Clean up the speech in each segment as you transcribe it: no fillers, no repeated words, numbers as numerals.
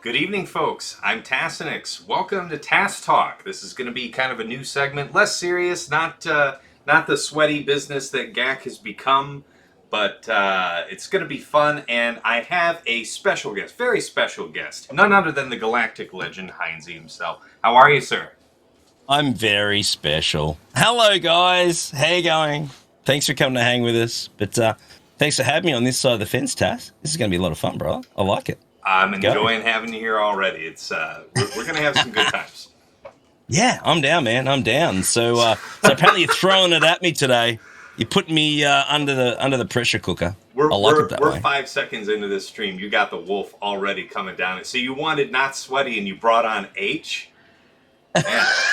Good evening, folks. I'm Tassinix. Welcome to TassTalk. This is going to be kind of a new segment, less serious, not the sweaty business that GAC has become, but it's going to be fun. And I have a special guest, very special guest, none other than the Galactic Legend Hynesy himself. How are you, sir? I'm very special. Hello, guys. How you going? Thanks for coming to hang with us. But thanks for having me on this side of the fence, Tass. This is going to be a lot of fun, brother. I like it. I'm Let's go. enjoying having you here already. We're going to have some good times. Yeah, I'm down, man. I'm down. So apparently you're throwing it at me today. You're putting me under the pressure cooker. We're, I like it we're, that we're way. 5 seconds into this stream. You got the wolf already coming down. So you wanted not sweaty, and you brought on H. Man,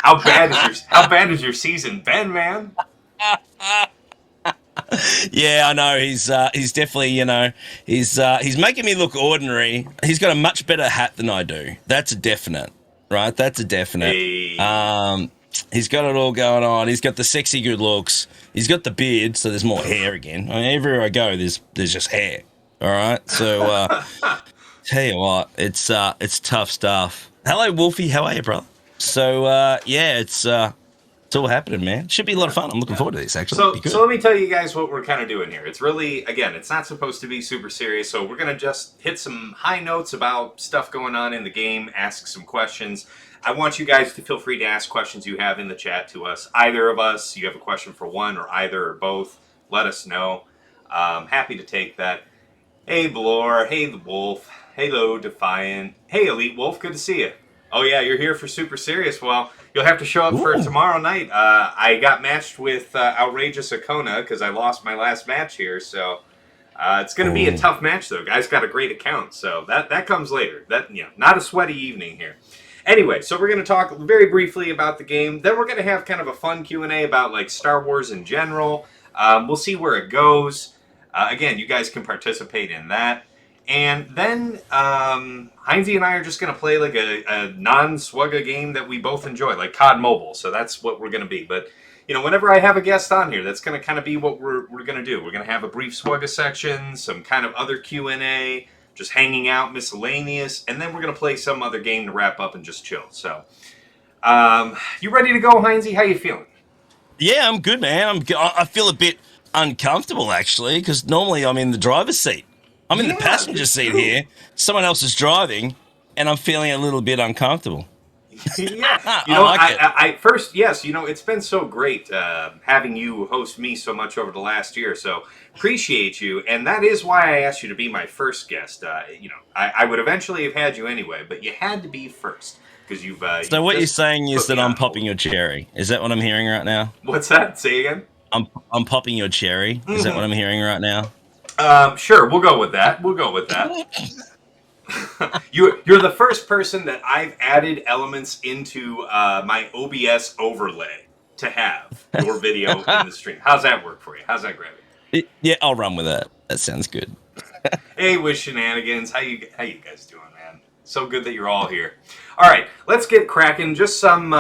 how bad is your season been, man? Yeah, I know. He's definitely he's making me look ordinary. He's got a much better hat than I do. That's a definite, right? That's a definite. A Um, he's got it all going on. He's got the sexy good looks. He's got the beard, so there's more hair again. I mean, everywhere I go, there's just hair. All right. Tell you what, it's tough stuff. Hello, Wolfie. How are you, brother? Yeah, it's all happening, man. Should be a lot of fun. I'm looking forward to this. Actually, so be so good. let me tell you guys what we're kind of doing here. It's really, again, it's not supposed to be super serious. So we're gonna just hit some high notes about stuff going on in the game, ask some questions. I want you guys to feel free to ask questions you have in the chat to us. Either of us, you have a question for one or either or both, let us know. Happy to take that. Hey, Blore. Hey, the Wolf. Hello, Defiant. Hey, Elite Wolf. Good to see you. Oh, yeah, you're here for Super Serious. Well, you'll have to show up for Ooh. tomorrow night. I got matched with Outrageous Akona because I lost my last match here. So it's going to be a Oh. tough match, though. Guy's got a great account. So that comes later. Not a sweaty evening here. Anyway, so we're going to talk very briefly about the game. Then we're going to have kind of a fun Q&A about like Star Wars in general. We'll see where it goes. Again, you guys can participate in that. And then Heinze and I are just going to play like a non-Swugga game that we both enjoy, like COD Mobile. So that's what we're going to be. But, whenever I have a guest on here, that's going to kind of be what we're going to do. We're going to have a brief Swugga section, some kind of other Q&A, just hanging out, miscellaneous, and then we're going to play some other game to wrap up and just chill. So, you ready to go, Heinze? How you feeling? Yeah, I'm good, man. I feel a bit uncomfortable actually because normally I'm in the driver's seat. I'm in the Yeah, passenger it's seat true. here. Someone else is driving, and I'm feeling a little bit uncomfortable. Yeah, I like it. I first, yes, it's been so great having you host me so much over the last year. So appreciate you, and that is why I asked you to be my first guest. I would eventually have had you anyway, but you had to be first because So you've what you're just saying is put that me I'm on popping hold. your cherry. Is that what I'm hearing right now? What's that? Say again. I'm popping your cherry. Is that what I'm hearing right now? Sure, we'll go with that. We'll go with that. You're the first person that I've added elements into my OBS overlay to have your video in the stream. How's that work for you? How's that grab you? Yeah, I'll run with that. That sounds good. Hey, with shenanigans, how you guys doing, man? So good that you're all here. All right, let's get cracking. Just some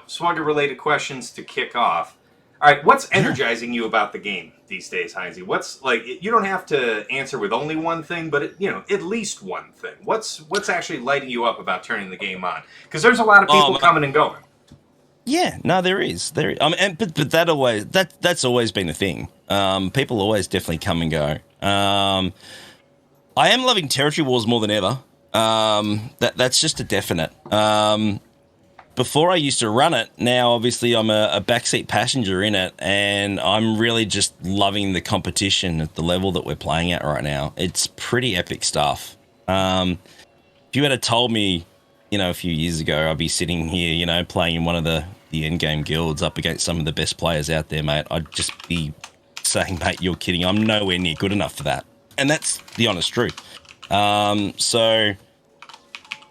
Swugger related questions to kick off. All right, what's Yeah. energizing you about the game these days, Heinze? What's like? You don't have to answer with only one thing, but at least one thing. What's actually lighting you up about turning the game on? Because there's a lot of people Oh, coming and going. yeah, no, there is. I mean, but that's always been a thing. People always definitely come and go. I am loving territory wars more than ever. That's just a definite. Before I used to run it. Now, obviously, I'm a backseat passenger in it, and I'm really just loving the competition at the level that we're playing at right now. It's pretty epic stuff. If you had told me, a few years ago, I'd be sitting here, playing in one of the end game guilds up against some of the best players out there, mate, I'd just be saying, mate, you're kidding. I'm nowhere near good enough for that. And that's the honest truth. So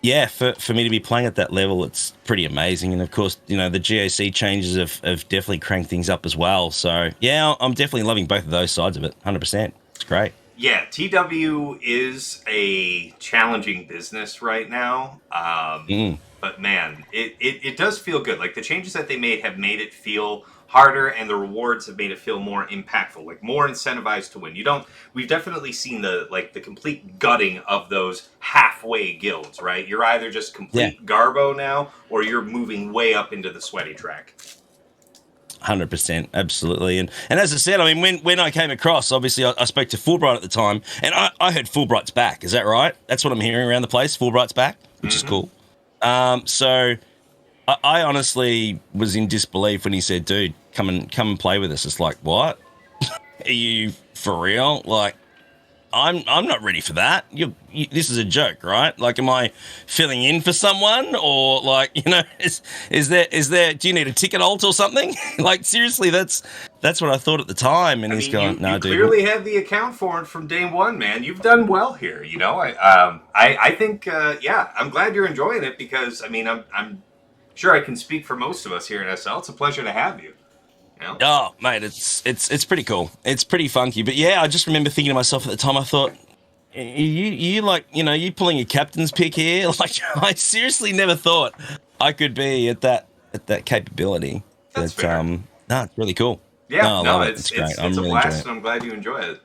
yeah, for me to be playing at that level, it's pretty amazing. And of course, the GOC changes have definitely cranked things up as well. So yeah, I'm definitely loving both of those sides of it. 100%. It's great. Yeah, TW is a challenging business right now. Mm. But man, it does feel good. Like the changes that they made have made it feel harder, and the rewards have made it feel more impactful, like more incentivized to win. We've definitely seen the complete gutting of those halfway guilds, right? You're either just complete Garbo now, or you're moving way up into the sweaty track. 100%, absolutely. And as I said, I mean, when I came across, obviously I spoke to Fulbright at the time, and I heard Fulbright's back. Is that right? That's what I'm hearing around the place. Fulbright's back, which is cool. So I honestly was in disbelief when he said, "Dude, come and play with us." It's like, what? Are you for real? Like, I'm not ready for that. This is a joke, right? Like, am I filling in for someone, or like, is there? Do you need a ticket alt or something? Like, seriously, that's what I thought at the time. And he's going, "No, dude, you clearly have the account for it from day one, man. You've done well here. I think, I'm glad you're enjoying it, because I mean, I'm sure I can speak for most of us here at SL. It's a pleasure to have you. Oh, mate, it's pretty cool. It's pretty funky. But yeah, I just remember thinking to myself at the time, I thought, you like, you pulling a captain's pick here? Like, I seriously never thought I could be at that capability. That's fair. It's really cool. Yeah, it's great. It's I'm a really blast, enjoying and I'm glad you enjoy it.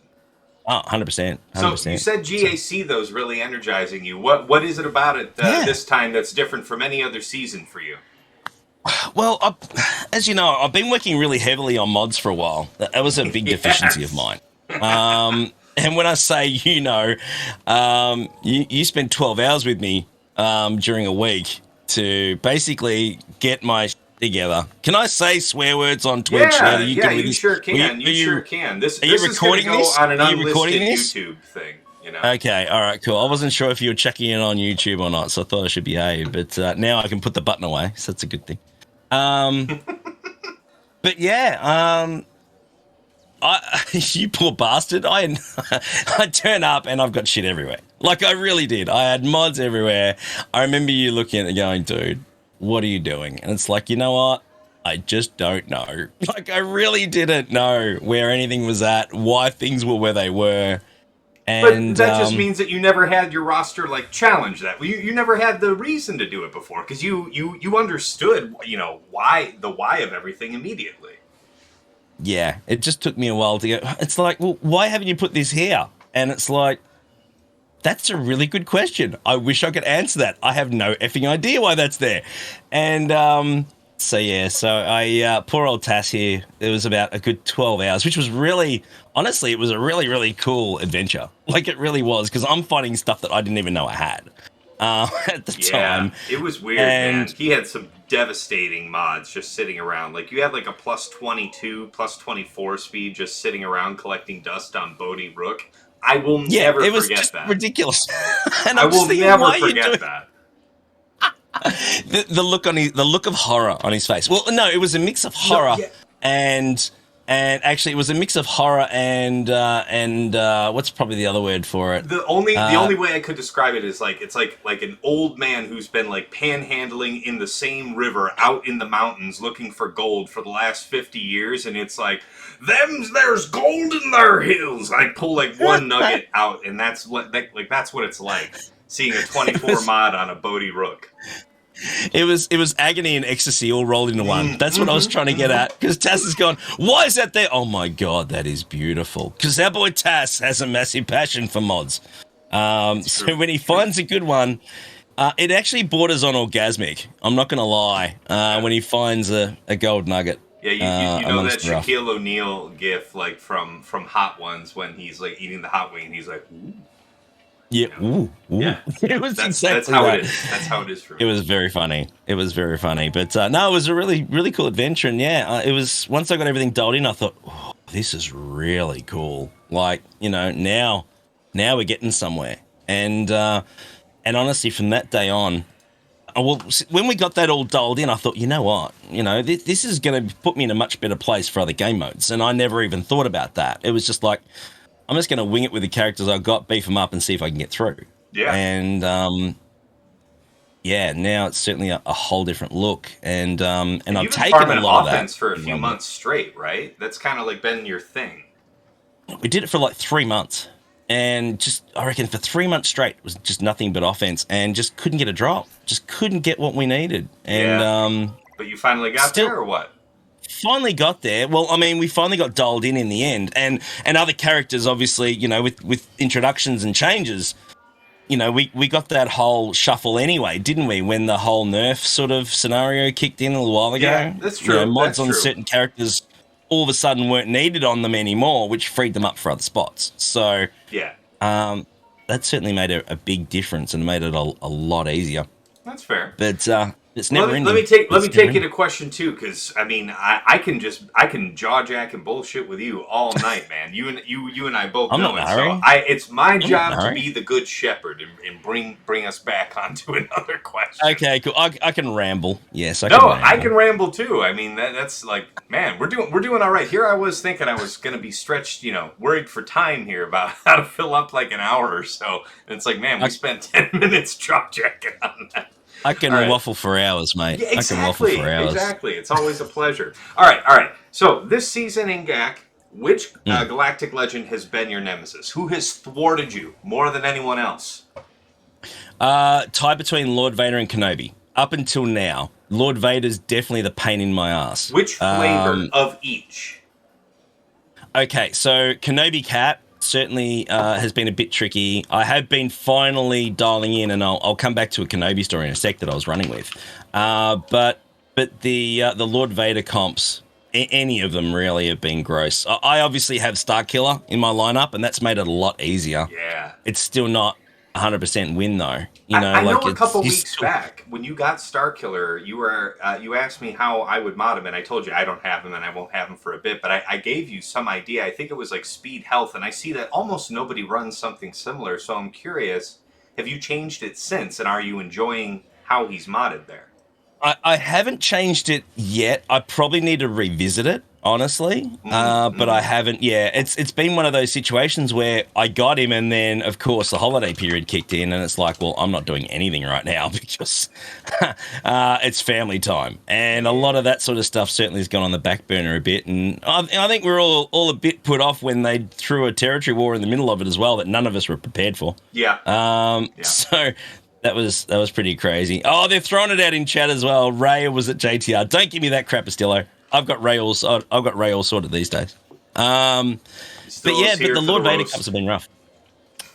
Oh, 100%. So you said GAC, though, is really energizing you. What is it about it this time that's different from any other season for you? Well, as you know, I've been working really heavily on mods for a while. That was a big deficiency of mine. And when I say you spent 12 hours with me during a week to basically get my shit together. Can I say swear words on Twitch? You sure can. You sure can. This is recording this on an unlisted YouTube thing. Okay, all right, cool. I wasn't sure if you were checking in on YouTube or not, so I thought I should behave. But now I can put the button away, so that's a good thing. But yeah, you poor bastard. I turn up and I've got shit everywhere. Like, I really did. I had mods everywhere. I remember you looking at it going, "Dude, what are you doing?" And it's like, you know what? I just don't know. Like, I really didn't know where anything was at, why things were where they were. And, but that just means that you never had your roster challenge that. You never had the reason to do it before, because you understood why of everything immediately. Yeah, it just took me a while to go. It's like, well, why haven't you put this here? And it's like, that's a really good question. I wish I could answer that. I have no effing idea why that's there. And so I poor old Tass here. It was about a good 12 hours, which was really, honestly, it was a really, really cool adventure. Like, it really was, because I'm fighting stuff that I didn't even know I had at the time. It was weird, man. He had some devastating mods just sitting around. Like, you had like a plus 22, plus 24 speed just sitting around collecting dust on Bodhi Rook. I will never it was forget just that. Ridiculous. And I will never forget that. The look of horror on his face. Well, no, it was a mix of horror and actually it was a mix of horror and what's probably the other word for it? The only way I could describe it is it's like an old man who's been panhandling in the same river out in the mountains looking for gold for the last 50 years, and it's like, there's gold in their hills. I pull one nugget out, and that's what it's like seeing a 24 mod on a Bodhi Rook. It was agony and ecstasy all rolled into one. That's what I was trying to get at. Because Tass has gone, why is that there? Oh my God, that is beautiful. Because our boy Tass has a massive passion for mods. So when he finds a good one, it actually borders on orgasmic. I'm not going to lie. When he finds a gold nugget. Yeah, you know that Shaquille O'Neal gif from Hot Ones when he's eating the hot wing and he's like, ooh. Yeah, ooh. Yeah. It was that's how it is. That's how it is for me. It was very funny. But no, it was a really, really cool adventure. And it was, once I got everything dialed in, I thought, oh, this is really cool. Like, now we're getting somewhere. And honestly, from that day on, when we got that all dialed in, I thought, you know what? This is going to put me in a much better place for other game modes. And I never even thought about that. It was just like, I'm just going to wing it with the characters I've got, beef them up, and see if I can get through. Yeah. And, now it's certainly a whole different look. And I've taken a lot of that. Offense for a few months straight, right? That's kind of been your thing. We did it for 3 months. And I reckon for 3 months straight, it was just nothing but offense, and just couldn't get a drop. Just couldn't get what we needed. And, but you finally got there, or what? finally got there. Well, I mean, we finally got dialed in the end, and other characters, obviously, you know, with introductions and changes. You know, we got that whole shuffle anyway, didn't we? When the whole nerf sort of scenario kicked in a little while ago. Yeah, that's true. You know, mods that's on true. certain characters all of a sudden weren't needed on them anymore, which freed them up for other spots. So Yeah, that certainly made a big difference and made it a lot easier. that's fair. But it's never ending. Let me take you to question 2, because I mean I can jaw jack and bullshit with you all night, man. You and I both I'm know not it. So hurrying. it's my I'm job not to hurrying. be the good shepherd and bring us back onto another question. Okay, cool. I can ramble. Yes, I can No, ramble. I can ramble too. I mean that's like, man, we're doing all right. Here I was thinking I was gonna be stretched, you know, worried for time here about how to fill up like an hour or so. And it's like, man, we spent 10 minutes drop jacking on that. I can All right. waffle for hours, mate. Yeah, I can waffle exactly. for hours. Exactly. It's always a pleasure. All right. So this season in GAC, which Galactic Legend has been your nemesis? Who has thwarted you more than anyone else? Tie between Lord Vader and Kenobi. Up until now, Lord Vader's definitely the pain in my ass. Which flavor of each? Okay, so Kenobi Cat certainly has been a bit tricky. I have been finally dialing in, and I'll come back to a Kenobi story in a sec that I was running with. But the Lord Vader comps, any of them really have been gross. I obviously have Starkiller in my lineup, and that's made it a lot easier. Yeah. It's still not 100% win though. You know, I like know a couple he's weeks still- back when you got Starkiller, you asked me how I would mod him, and I told you I don't have him and I won't have him for a bit. But I gave you some idea. I think it was like speed health, and I see that almost nobody runs something similar. So I'm curious, have you changed it since, and are you enjoying how he's modded there? I haven't changed it yet. I probably need to revisit it, honestly. But I haven't. Yeah, it's been one of those situations where I got him, and then of course the holiday period kicked in, and it's like, well, I'm not doing anything right now because it's family time, and a lot of that sort of stuff certainly has gone on the back burner a bit. And I think we're all a bit put off when they threw a territory war in the middle of it as well that none of us were prepared for. Yeah. So. That was pretty crazy. Oh, they're throwing it out in chat as well. Ray was at JTR. Don't give me that crap, Astillo. I've got Ray all sorted these days. But the Lord Vader cups have been rough.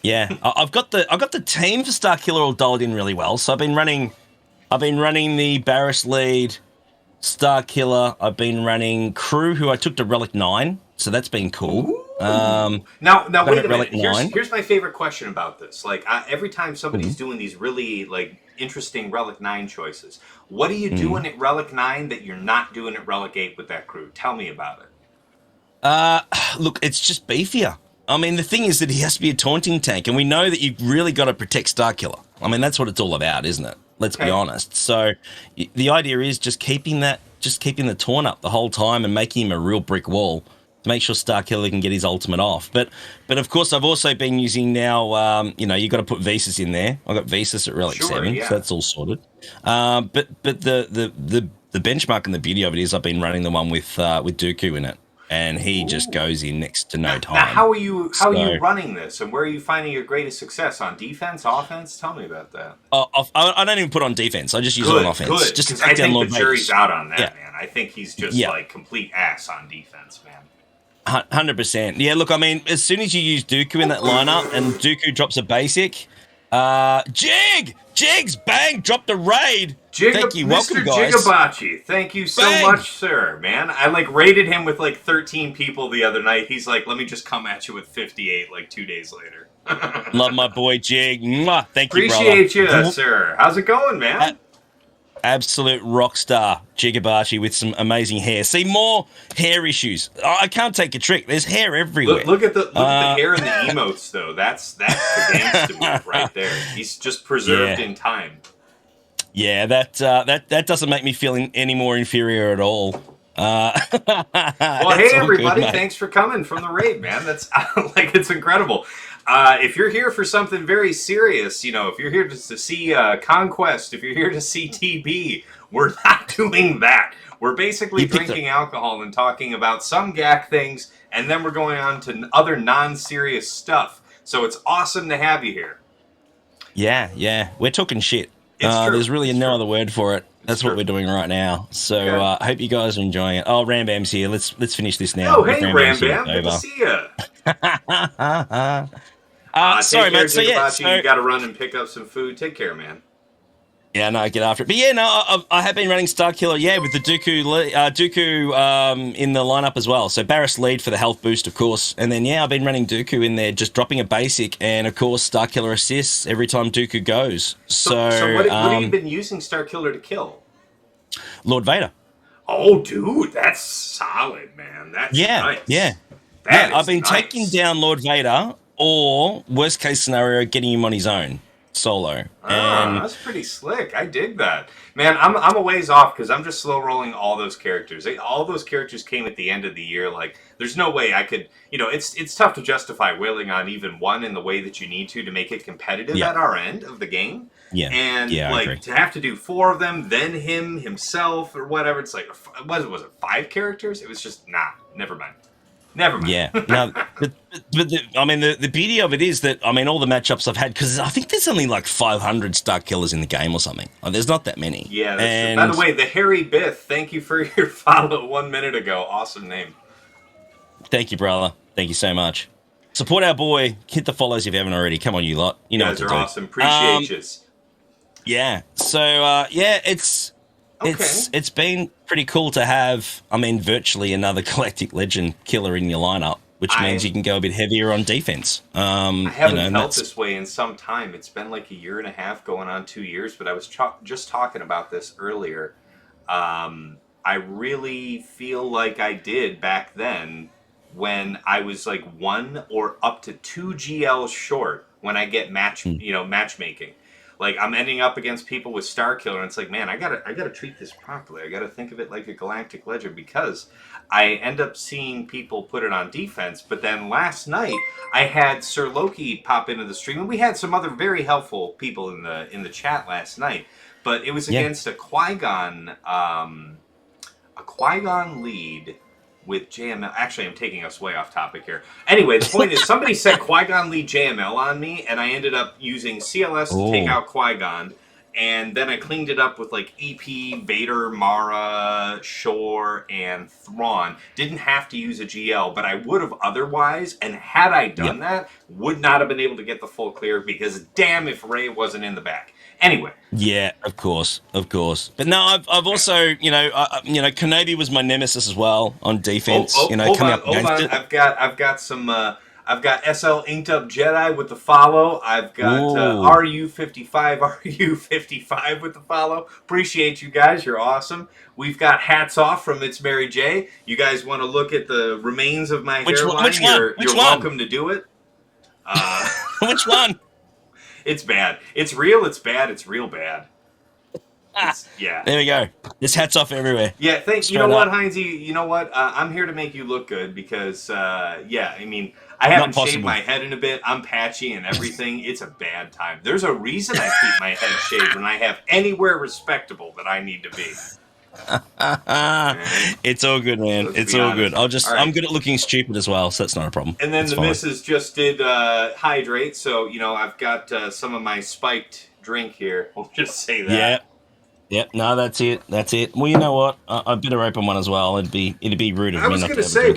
Yeah, I've got the team for Starkiller all dialed in really well. So I've been running the Barris lead, Starkiller. I've been running crew who I took to Relic 9. So that's been cool. Now wait a Relic minute. 9. Here's my favorite question about this. Like every time somebody's doing these really like interesting Relic 9 choices, what are you doing at Relic 9 that you're not doing at Relic 8 with that crew? Tell me about it. Look, it's just beefier. I mean, the thing is that he has to be a taunting tank, and we know that you've really got to protect Starkiller. I mean, that's what it's all about, isn't it? Let's be honest. So the idea is just keeping the taunt up the whole time and making him a real brick wall to make sure Starkiller can get his ultimate off. But of course, I've also been using now, you got to put Visas in there. I've got Visas at Relic 7, so that's all sorted. But the benchmark and the beauty of it is I've been running the one with Dooku in it, and he just goes in next to no time. Now, how are you running this, and where are you finding your greatest success? On defense, offense? Tell me about that. I don't even put on defense. I just use it on offense. Good, just to I take down think Lord the jury's Vader. out on that, man. I think he's just like complete ass on defense, man. 100%. Yeah, look, I mean, as soon as you use Dooku in that lineup and Dooku drops a basic, Jigs, bang, dropped a raid. Thank you, welcome, Mr. guys. Jigabachi, thank you so much, sir, man. I raided him with 13 people the other night. He's like, let me just come at you with 58 2 days later. Love my boy Jig. Mwah. Thank you, brother. Appreciate you, sir. How's it going, man? Absolute rock star, Jigabachi, with some amazing hair. See, more hair issues. I can't take a trick. There's hair everywhere. Look at the hair and the emotes, though. That's the gangsta move right there. He's just preserved in time. Yeah, that doesn't make me feel any more inferior at all. Well, hey everybody, thanks for coming from the raid, man. That's it's incredible. If you're here for something very serious, if you're here to see Conquest, if you're here to see TB, we're not doing that. We're basically drinking alcohol and talking about some GAC things, and then we're going on to other non-serious stuff. So it's awesome to have you here. Yeah, we're talking shit. It's true. There's really no other word for it. That's what we're doing right now. So Okay. I hope you guys are enjoying it. Oh, Rambam's here. Let's finish this now. Oh, hey, Ram Rambam's here, Bam. it's Good to over. see you. Take Sorry, care. mate. So Think yeah, about you. You got to run and pick up some food. Take care, man. yeah, no, get after it. But yeah, no, I have been running Star Killer, yeah, with the Dooku in the lineup as well. So Barris lead for the health boost, of course, and then yeah, I've been running Dooku in there, just dropping a basic, and of course Star Killer assists every time Dooku goes. So what have you been using Star Killer to kill? Lord Vader. Oh, dude, that's solid, man. That's Yeah, nice. yeah. That I've is been nice. taking down Lord Vader, or worst case scenario, getting him on his own solo. And That's pretty slick. I dig that, man. I'm a ways off because I'm just slow rolling all those characters. All those characters came at the end of the year. Like, there's no way I could. It's tough to justify whaling on even one in the way that you need to make it competitive Yeah. at our end of the game. yeah, And yeah, I agree. like to have to do 4 of them, then himself or whatever. It's like was it 5 characters? It was just never mind. Never mind. Yeah, no, the beauty of it is that, all the matchups I've had, because I think there's only like 500 Star Killers in the game or something. There's not that many. Yeah, that's true. By the way, the Harry Biff, thank you for your follow 1 minute ago. Awesome name. Thank you, brother. Thank you so much. Support our boy. Hit the follows if you haven't already. Come on, you lot. You know guys what to are do. awesome. Appreciate you. Yeah. So it's been pretty cool to have, virtually another Galactic Legend killer in your lineup, which means you can go a bit hevier on defense. I haven't felt this way in some time. It's been like a year and a half, going on 2 years. But I was just talking about this earlier. I really feel like I did back then when I was like 1 or up to 2 GLs short when I get matchmaking. Like, I'm ending up against people with Star Killer, and it's like, man, I gotta treat this properly. I gotta think of it like a Galactic Legend, because I end up seeing people put it on defense. But then last night, I had Sir Loki pop into the stream, and we had some other very helpful people in the chat last night. But it was against a Qui-Gon lead with JML. Actually, I'm taking us way off topic here. Anyway, the point is, somebody said Qui-Gon lead JML on me, and I ended up using CLS to take out Qui-Gon, and then I cleaned it up with like EP, Vader, Mara, Shore, and Thrawn. Didn't have to use a GL, but I would have otherwise, and had I done that, would not have been able to get the full clear, because damn if Rey wasn't in the back. Anyway. Yeah, of course. But no, I've also, Kenobi was my nemesis as well on defense. Hold on. It. I've got some. I've got SL Inked Up Jedi with the follow. I've got RU55 with the follow. Appreciate you guys. You're awesome. We've got hats off from It's Mary J. You guys want to look at the remains of my hairline? You're welcome to do it. Which one? It's bad. It's real. It's bad. It's real bad. Yeah. There we go. There's hats off everywhere. Yeah, thanks. You know what, Hynesy? You know what? I'm here to make you look good because, I haven't shaved my head in a bit. I'm patchy and everything. It's a bad time. There's a reason I keep my head shaved when I have anywhere respectable that I need to be. It's all good, man. It's all good. I'm good at looking stupid as well, so that's not a problem. And then the missus just did hydrate, so I've got some of my spiked drink here. We'll just say that. Yeah. No, that's it. Well, you know what? I better open one as well. It'd be rude of me not to. I was going to say,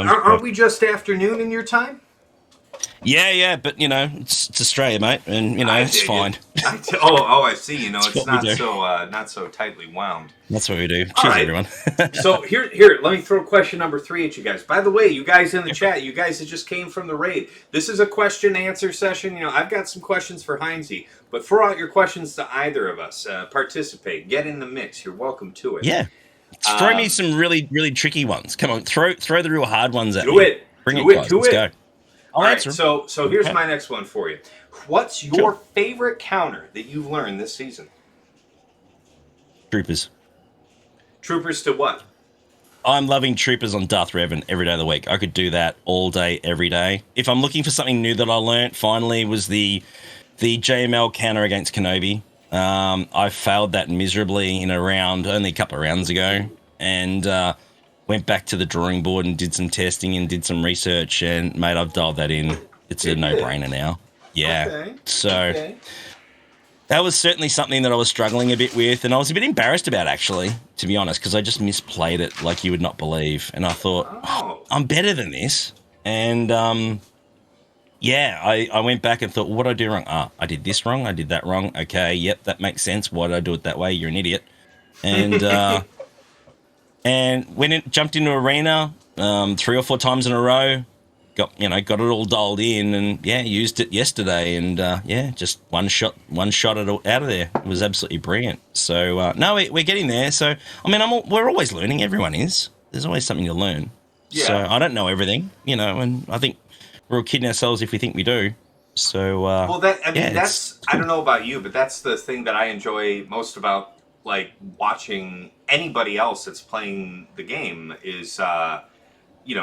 aren't we just afternoon in your time? Yeah, but it's Australia, mate, and it's fine. I see. It's not so tightly wound. That's what we do. Cheers, everyone. So here, let me throw question number 3 at you guys. By the way, you guys in the chat, you guys that just came from the raid, this is a question answer session. I've got some questions for Hynesy, but throw out your questions to either of us. Participate, get in the mix. You're welcome to it. Yeah, throw me some really, really tricky ones. Come on, throw the real hard ones at me. Do it. Bring it, guys. Let's go. All right, so here's my next one for you. What's your favorite counter that you've learned this season? Troopers. Troopers to what? I'm loving Troopers on Darth Revan every day of the week. I could do that all day, every day. If I'm looking for something new that I learnt, finally, was the JML counter against Kenobi. I failed that miserably in a round, only a couple of rounds ago, and went back to the drawing board and did some testing and did some research, and mate, I've dialed that in. It's a no-brainer now. Yeah. Okay. So that was certainly something that I was struggling a bit with, and I was a bit embarrassed about, actually, to be honest, because I just misplayed it like you would not believe. And I thought, I'm better than this. And yeah, I went back and thought, well, what did I do wrong? I did this wrong. I did that wrong. Okay, yep, that makes sense. Why did I do it that way? You're an idiot. And and jumped into arena 3 or 4 times in a row. Got it all dialed in, and yeah, used it yesterday, and yeah, just one shot it out of there. It was absolutely brilliant. So no, we're getting there. So I mean, we're always learning. Everyone is. There's always something to learn. Yeah. So I don't know everything, and I think we're all kidding ourselves if we think we do. So well, that's cool. I don't know about you, but that's the thing that I enjoy most about like watching anybody else that's playing the game is.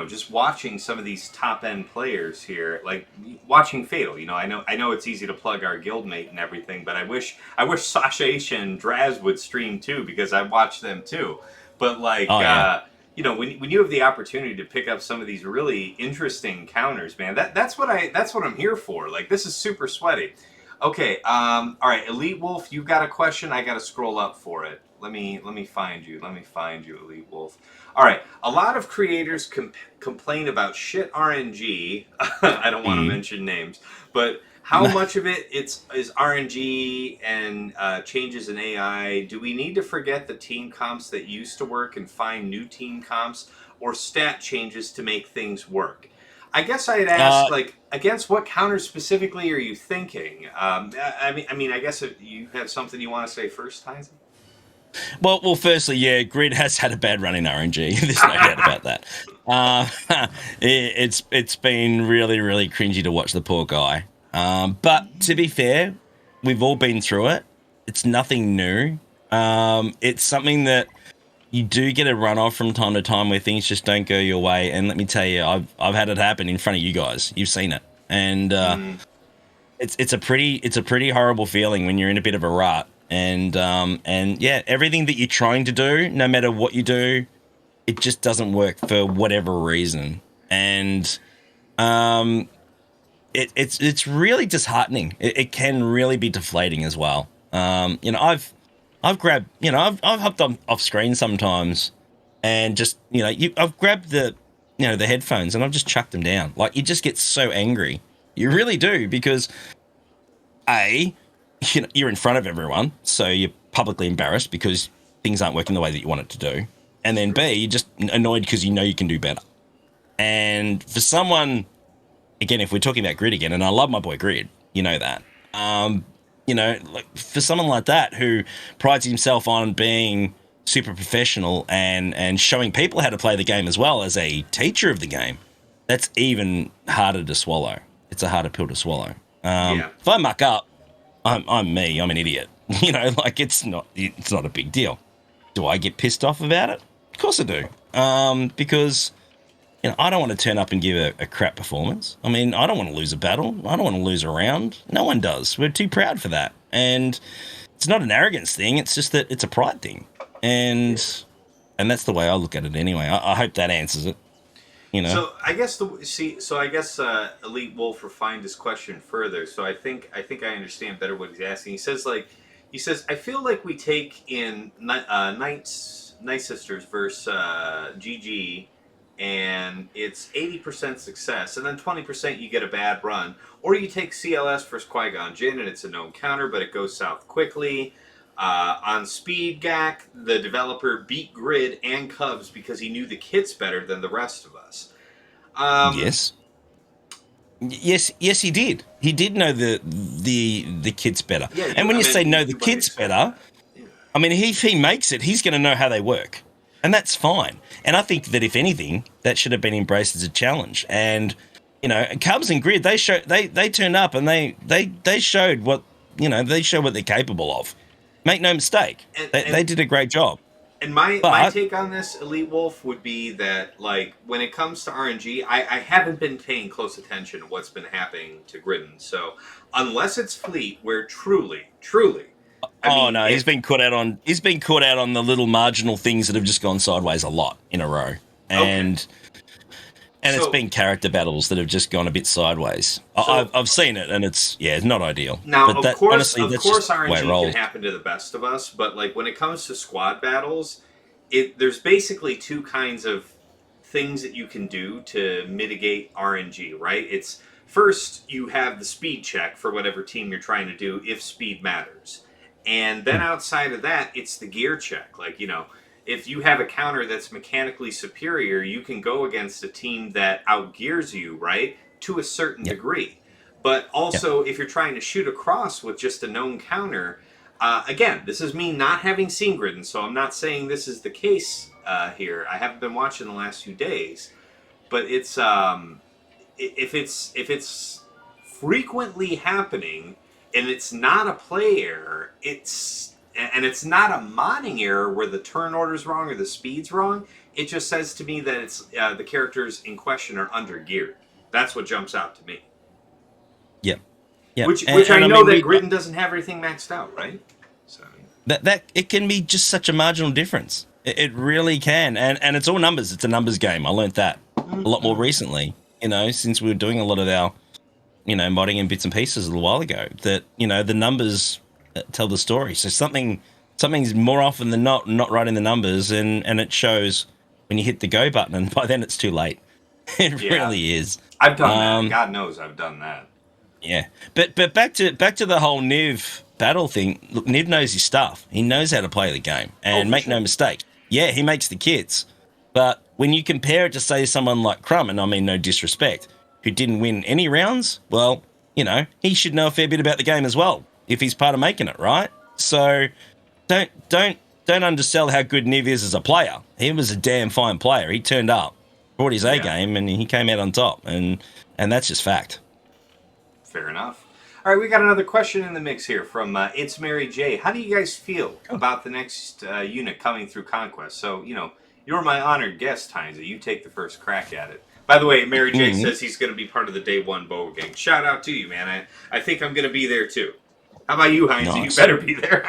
Just watching some of these top end players here, like watching Fatal. I know it's easy to plug our guildmate and everything, but I wish Sasha and Draz would stream too, because I watch them too. But like, when you have the opportunity to pick up some of these really interesting counters, man, that's what I'm here for. Like, this is super sweaty. Okay, all right, Elite Wolf, you've got a question. I got to scroll up for it. Let me find you. Elite Wolf. All right, a lot of creators complain about shit RNG. I don't want to mention names, but how much of it is RNG and changes in AI? Do we need to forget the team comps that used to work and find new team comps or stat changes to make things work? I guess I'd ask, against what counter specifically are you thinking? I mean, I guess if you have something you want to say first, Hynesy? Well, firstly, yeah, Grid has had a bad run in RNG. There's no doubt about that. It's been really, really cringy to watch the poor guy. But to be fair, we've all been through it. It's nothing new. It's something that you do get a run off from time to time where things just don't go your way. And let me tell you, I've had it happen in front of you guys. You've seen it, and it's a pretty horrible feeling when you're in a bit of a rut. And yeah, everything that you're trying to do, no matter what you do, it just doesn't work for whatever reason. And it's really disheartening. It can really be deflating as well. I've grabbed, I've hopped off screen sometimes, and just I've grabbed the headphones and I've just chucked them down. Like, you just get so angry, you really do, because you're in front of everyone, so you're publicly embarrassed because things aren't working the way that you want it to do. And then B, you're just annoyed because you know you can do better. And for someone, again, if we're talking about Grid again, and I love my boy Grid, you know that. Like, for someone like that who prides himself on being super professional and showing people how to play the game as well as a teacher of the game, that's even harder to swallow. It's a harder pill to swallow. If I muck up, I'm me. I'm an idiot. It's not a big deal. Do I get pissed off about it? Of course I do. Because I don't want to turn up and give a crap performance. I mean, I don't want to lose a battle. I don't want to lose a round. No one does. We're too proud for that. And it's not an arrogance thing. It's just that it's a pride thing. And that's the way I look at it anyway. I hope that answers it. So I guess Elite Wolf refined his question further. So I think I understand better what he's asking. He says I feel like we take in Night Sisters versus GG, and it's 80% success, and then 20% you get a bad run, or you take CLS versus Qui-Gon Jinn, and it's a known counter, but it goes south quickly. On Speed GAC, the developer beat Grid and Cubs because he knew the kits better than the rest of us. Yes, he did. He did know the kits better. Yeah, and when you say know the kits better, I mean, if he makes it, he's going to know how they work, and that's fine. And I think that if anything, that should have been embraced as a challenge. And Cubs and Grid, they turned up and they showed what they're capable of. Make no mistake, they did a great job. And my take on this, Elite Wolf, would be that, like, when it comes to RNG, I haven't been paying close attention to what's been happening to Gridden. So unless it's Fleet, where truly, he's been caught out on the little marginal things that have just gone sideways a lot in a row. And And it's So been character battles that have just gone a bit sideways. so I've seen it, and it's not ideal. now, But that honestly, of that's just course, the way it RNG can rolls. happen to the best of us, but like when it comes to squad battles, there's basically two kinds of things that you can do to mitigate RNG. Right? It's first you have the speed check for whatever team you're trying to do, if speed matters, and then outside of that, it's the gear check. Like if you have a counter that's mechanically superior, you can go against a team that outgears you, right, to a certain Yep. degree. But Yep. also, if you're trying to shoot across with just a known counter, again, this is me not having seen Gridden, so I'm not saying this is the case here. I haven't been watching the last few days, but it's if it's frequently happening and it's not a play error, it's not a modding error where the turn order's wrong or the speed's wrong. It just says to me that it's the characters in question are under geared. That's what jumps out to me. Yep. Yep. Which I know that Gridden doesn't have everything maxed out, right? So that it can be just such a marginal difference. It really can, and it's all numbers. It's a numbers game. I learned that a lot more recently. Since we were doing a lot of our, modding and bits and pieces a little while ago. That the numbers tell the story. So something's more often than not right in the numbers, and it shows when you hit the go button, and by then it's too late. It really is. I've done that. God knows I've done that. Yeah, but back to the whole Niv battle thing. Look, Niv knows his stuff. He knows how to play the game, and make no mistake. Yeah, he makes the kids, but when you compare it to say someone like Crumb, and I mean no disrespect, who didn't win any rounds, well, he should know a fair bit about the game as well if he's part of making it, right? So don't undersell how good Niv is as a player. He was a damn fine player. He turned up, brought his A game, and he came out on top, and that's just fact. Fair enough. All right, we got another question in the mix here from It's Mary J. How do you guys feel about the next unit coming through Conquest? So, you're my honored guest, Hynesy. You take the first crack at it. By the way, Mary J says he's going to be part of the Day 1 Bow Gang. Shout out to you, man. I think I'm going to be there, too. How about you, Hynesy? Nice. You better be there.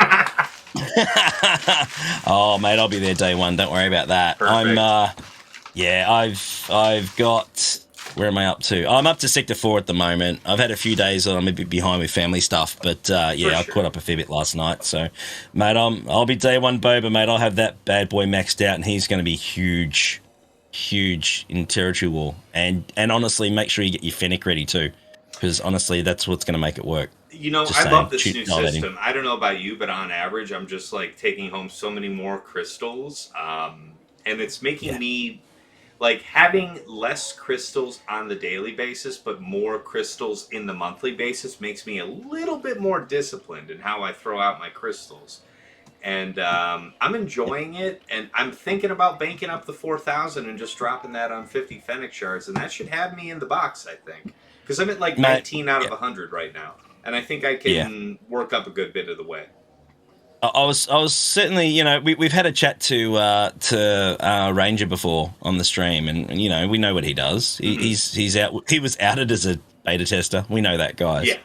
Oh, mate, I'll be there day 1. Don't worry about that. Perfect. I've got... Where am I up to? I'm up to Sector 4 at the moment. I've had a few days that I'm a bit behind with family stuff, but I caught up a fair bit last night. So, mate, I'll be day 1 Boba, mate. I'll have that bad boy maxed out, and he's going to be huge in territory war. And honestly, make sure you get your Fennec ready too, because honestly, that's what's going to make it work. I love this new system. I don't know about you, but on average, I'm just like taking home so many more crystals, and it's making me. Like, having less crystals on the daily basis, but more crystals in the monthly basis makes me a little bit more disciplined in how I throw out my crystals. And I'm enjoying it, and I'm thinking about banking up the 4,000 and just dropping that on 50 Fennec shards, and that should have me in the box, I think. Because I'm at like 19 out of 100 right now, and I think I can work up a good bit of the way. I was certainly, we've had a chat to Ranger before on the stream, and we know what he does. He's out. He was outed as a beta tester. We know that, guys. Yeah.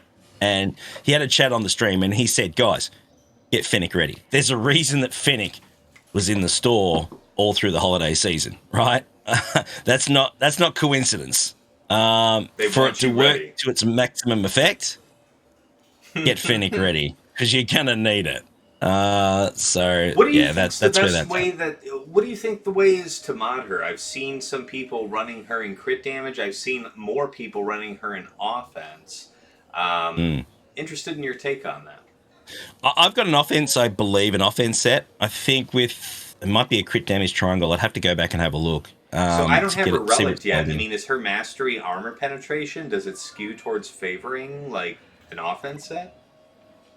And he had a chat on the stream, and he said, "Guys, get Fennec ready. There's a reason that Fennec was in the store all through the holiday season, right? That's not coincidence. For it to work to its maximum effect, get Fennec ready because you're gonna need it." So what do you that's the where best way that. What do you think the way is to mod her? I've seen some people running her in crit damage. I've seen more people running her in offense. Interested in your take on that. I've got an offense set. I think it might be a crit damage triangle. I'd have to go back and have a look. So I don't have her relic yet. I mean, is her mastery armor penetration? Does it skew towards favoring like an offense set?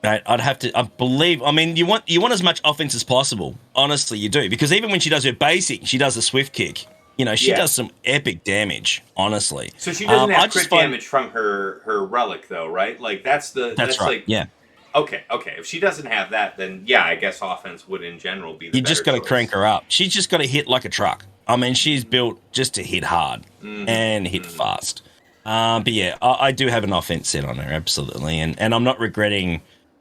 I'd have to. I believe. I mean, you want as much offense as possible. Honestly, you do, because even when she does her basic, she does a swift kick. She does some epic damage. Honestly, so she doesn't have crit damage from her relic, though, right? Like that's right. Like, yeah. Okay. If she doesn't have that, then I guess offense would in general be the You just got to crank her up. She's just got to hit like a truck. I mean, she's built just to hit hard and hit fast. But yeah, I do have an offense set on her, absolutely, and I'm not regretting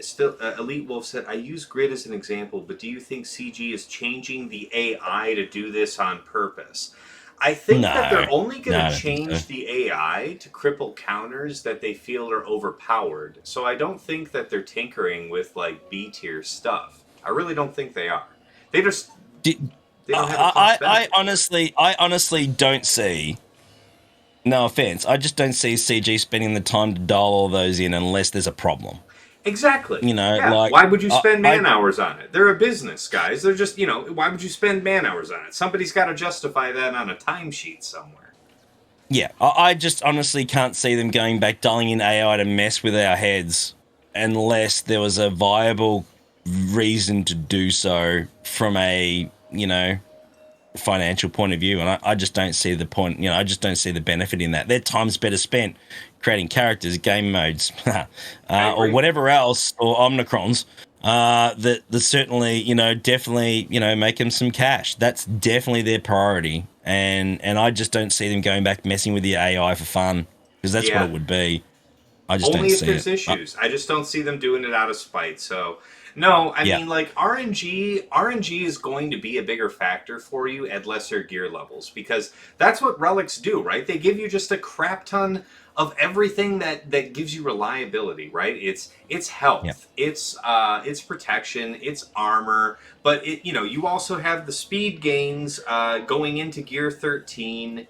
Still, Elite Wolf said, I use grid as an example, but do you think CG is changing the AI to do this on purpose? I think that No, they're only going no, to I don't think so. change the AI to cripple counters that they feel are overpowered. So I don't think that they're tinkering with like B tier stuff. I really don't think they are. They just Did, they don't have a cost benefit to it. I honestly don't see. No offense, I just don't see CG spending the time to dial all those in unless there's a problem. Exactly. You know, Yeah. like Why would you spend I man hours on it? They're a business, guys. They're just, why would you spend man hours on it? Somebody's got to justify that on a timesheet somewhere. yeah, I just honestly can't see them going back dialing in AI to mess with our heads unless there was a viable reason to do so from a financial point of view, and I just don't see the point. I just don't see the benefit in that. Their time's better spent creating characters, game modes, I or agree. whatever else, or omnicrons. That certainly, definitely, make them some cash. That's definitely their priority, and I just don't see them going back messing with the AI for fun because that's what Yeah. it would be. I just don't Only if see there's it. issues. I just don't see them doing it out of spite. So, no, I Yeah, mean, like RNG is going to be a bigger factor for you at lesser gear levels because that's what relics do, right? They give you just a crap ton of everything that gives you reliability, right? It's yeah, health, it's protection, it's armor, but you also have the speed gains going into gear 13.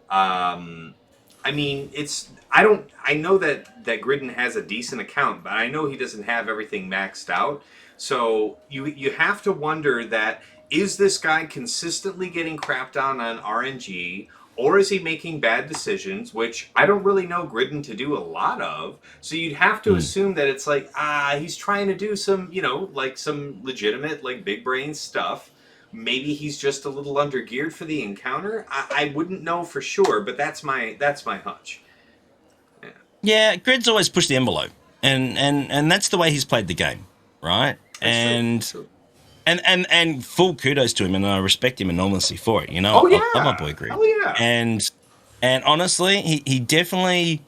Um, I mean, it's I don't I know that Gridden has a decent account, but I know he doesn't have everything maxed out. So you have to wonder that is this guy consistently getting crapped on RNG, or is he making bad decisions, which I don't really know Gridden to do a lot of. So you'd have to mm, assume that it's like he's trying to do some like some legitimate like big brain stuff. Maybe he's just a little under geared for the encounter. I wouldn't know for sure, but that's my hunch. Yeah, yeah. Grid's always pushed the envelope, and that's the way he's played the game, right? that's true. And True. and full kudos to him, and I respect him enormously for it. Oh I love my yeah, boy Grid, hell yeah. and honestly, he definitely,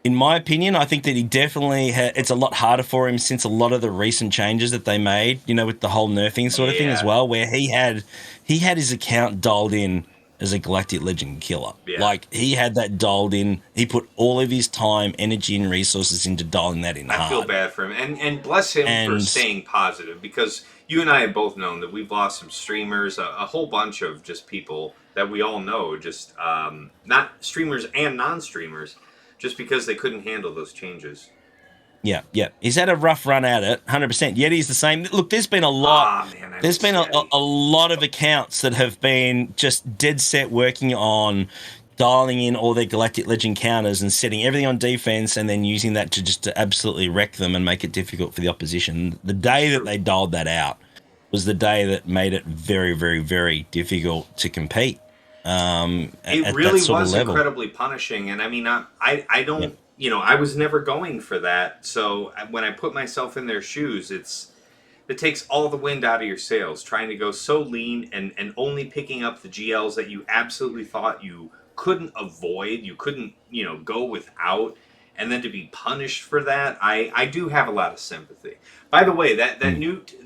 in my opinion, I think that he definitely it's a lot harder for him since a lot of the recent changes that they made. With the whole nerfing sort of thing as Yeah, well, where he had his account dialed in as a Galactic Legend killer. yeah. Like he had that dialed in. He put all of his time, energy, and resources into dialing that in I feel hard. bad for him, and bless him for And staying positive because you and I have both known that we've lost some streamers, a whole bunch of just people that we all know, just not streamers and non-streamers, just because they couldn't handle those changes. yeah, yeah. He's had a rough run at it, 100%. Yeti's the same. Look, there's been a lot. Ah man, I There's miss been Yeti. a lot of accounts that have been just dead set working on dialing in all their Galactic Legend counters and setting everything on defense and then using that to absolutely wreck them and make it difficult for the opposition. The It's day that true. they dialed that out was the day that made it very, very, very difficult to compete It at that really sort of was level. incredibly punishing, and I mean, I Yeah. don't, I was never going for that. So when I put myself in their shoes, it takes all the wind out of your sails trying to go so lean and only picking up the GLs that you absolutely thought you couldn't avoid, you couldn't, go without, and then to be punished for that. I do have a lot of sympathy. By the way, Mm.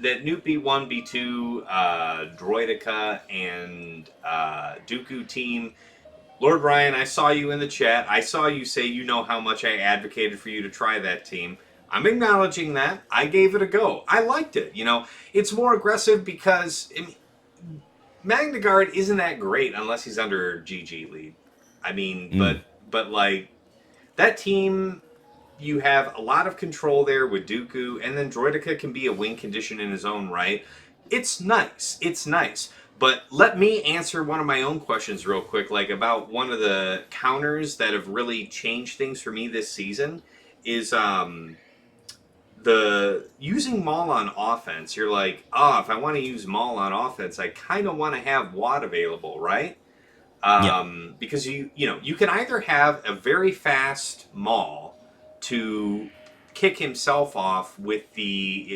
that Newt B1 B2 Droidica and Dooku team. Lord Ryan, I saw you in the chat. I saw you say you know how much I advocated for you to try that team. I'm acknowledging that. I gave it a go. I liked it. It's more aggressive because Magna Guard isn't that great unless he's under GG lead. I mean, Mm. but like that team, you have a lot of control there with Dooku, and then Droidica can be a win condition in his own right. It's nice. It's nice. But let me answer one of my own questions real quick, like about one of the counters that have really changed things for me this season is the using Maul on offense. You're like, if I want to use Maul on offense, I kind of want to have Watt available, right? Yeah. Because you can either have a very fast Maul to kick himself off with the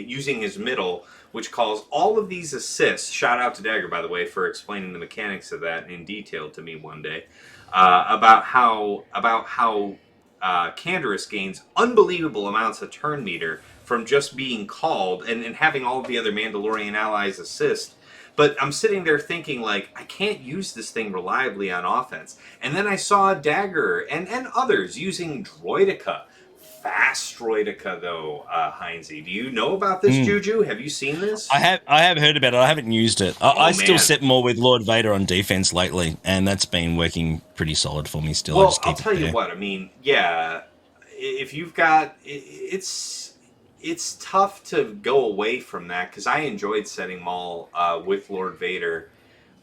using his middle, which calls all of these assists. Shout out to Dagger, by the way, for explaining the mechanics of that in detail to me one day about how Canderous gains unbelievable amounts of turn meter from just being called and having all of the other Mandalorian allies assist. But I'm sitting there thinking, like, I can't use this thing reliably on offense. And then I saw Dagger and others using Droideka. Fast Droideka, though, Hynesy. Do you know about this, Mm. Juju? Have you seen this? I have heard about it. I haven't used it. I still Man. set more with Lord Vader on defense lately, and that's been working pretty solid for me still. Well, I just keep I'll tell it there. you what. I mean, yeah, if you've got, it's tough to go away from that because I enjoyed setting Maul with Lord Vader.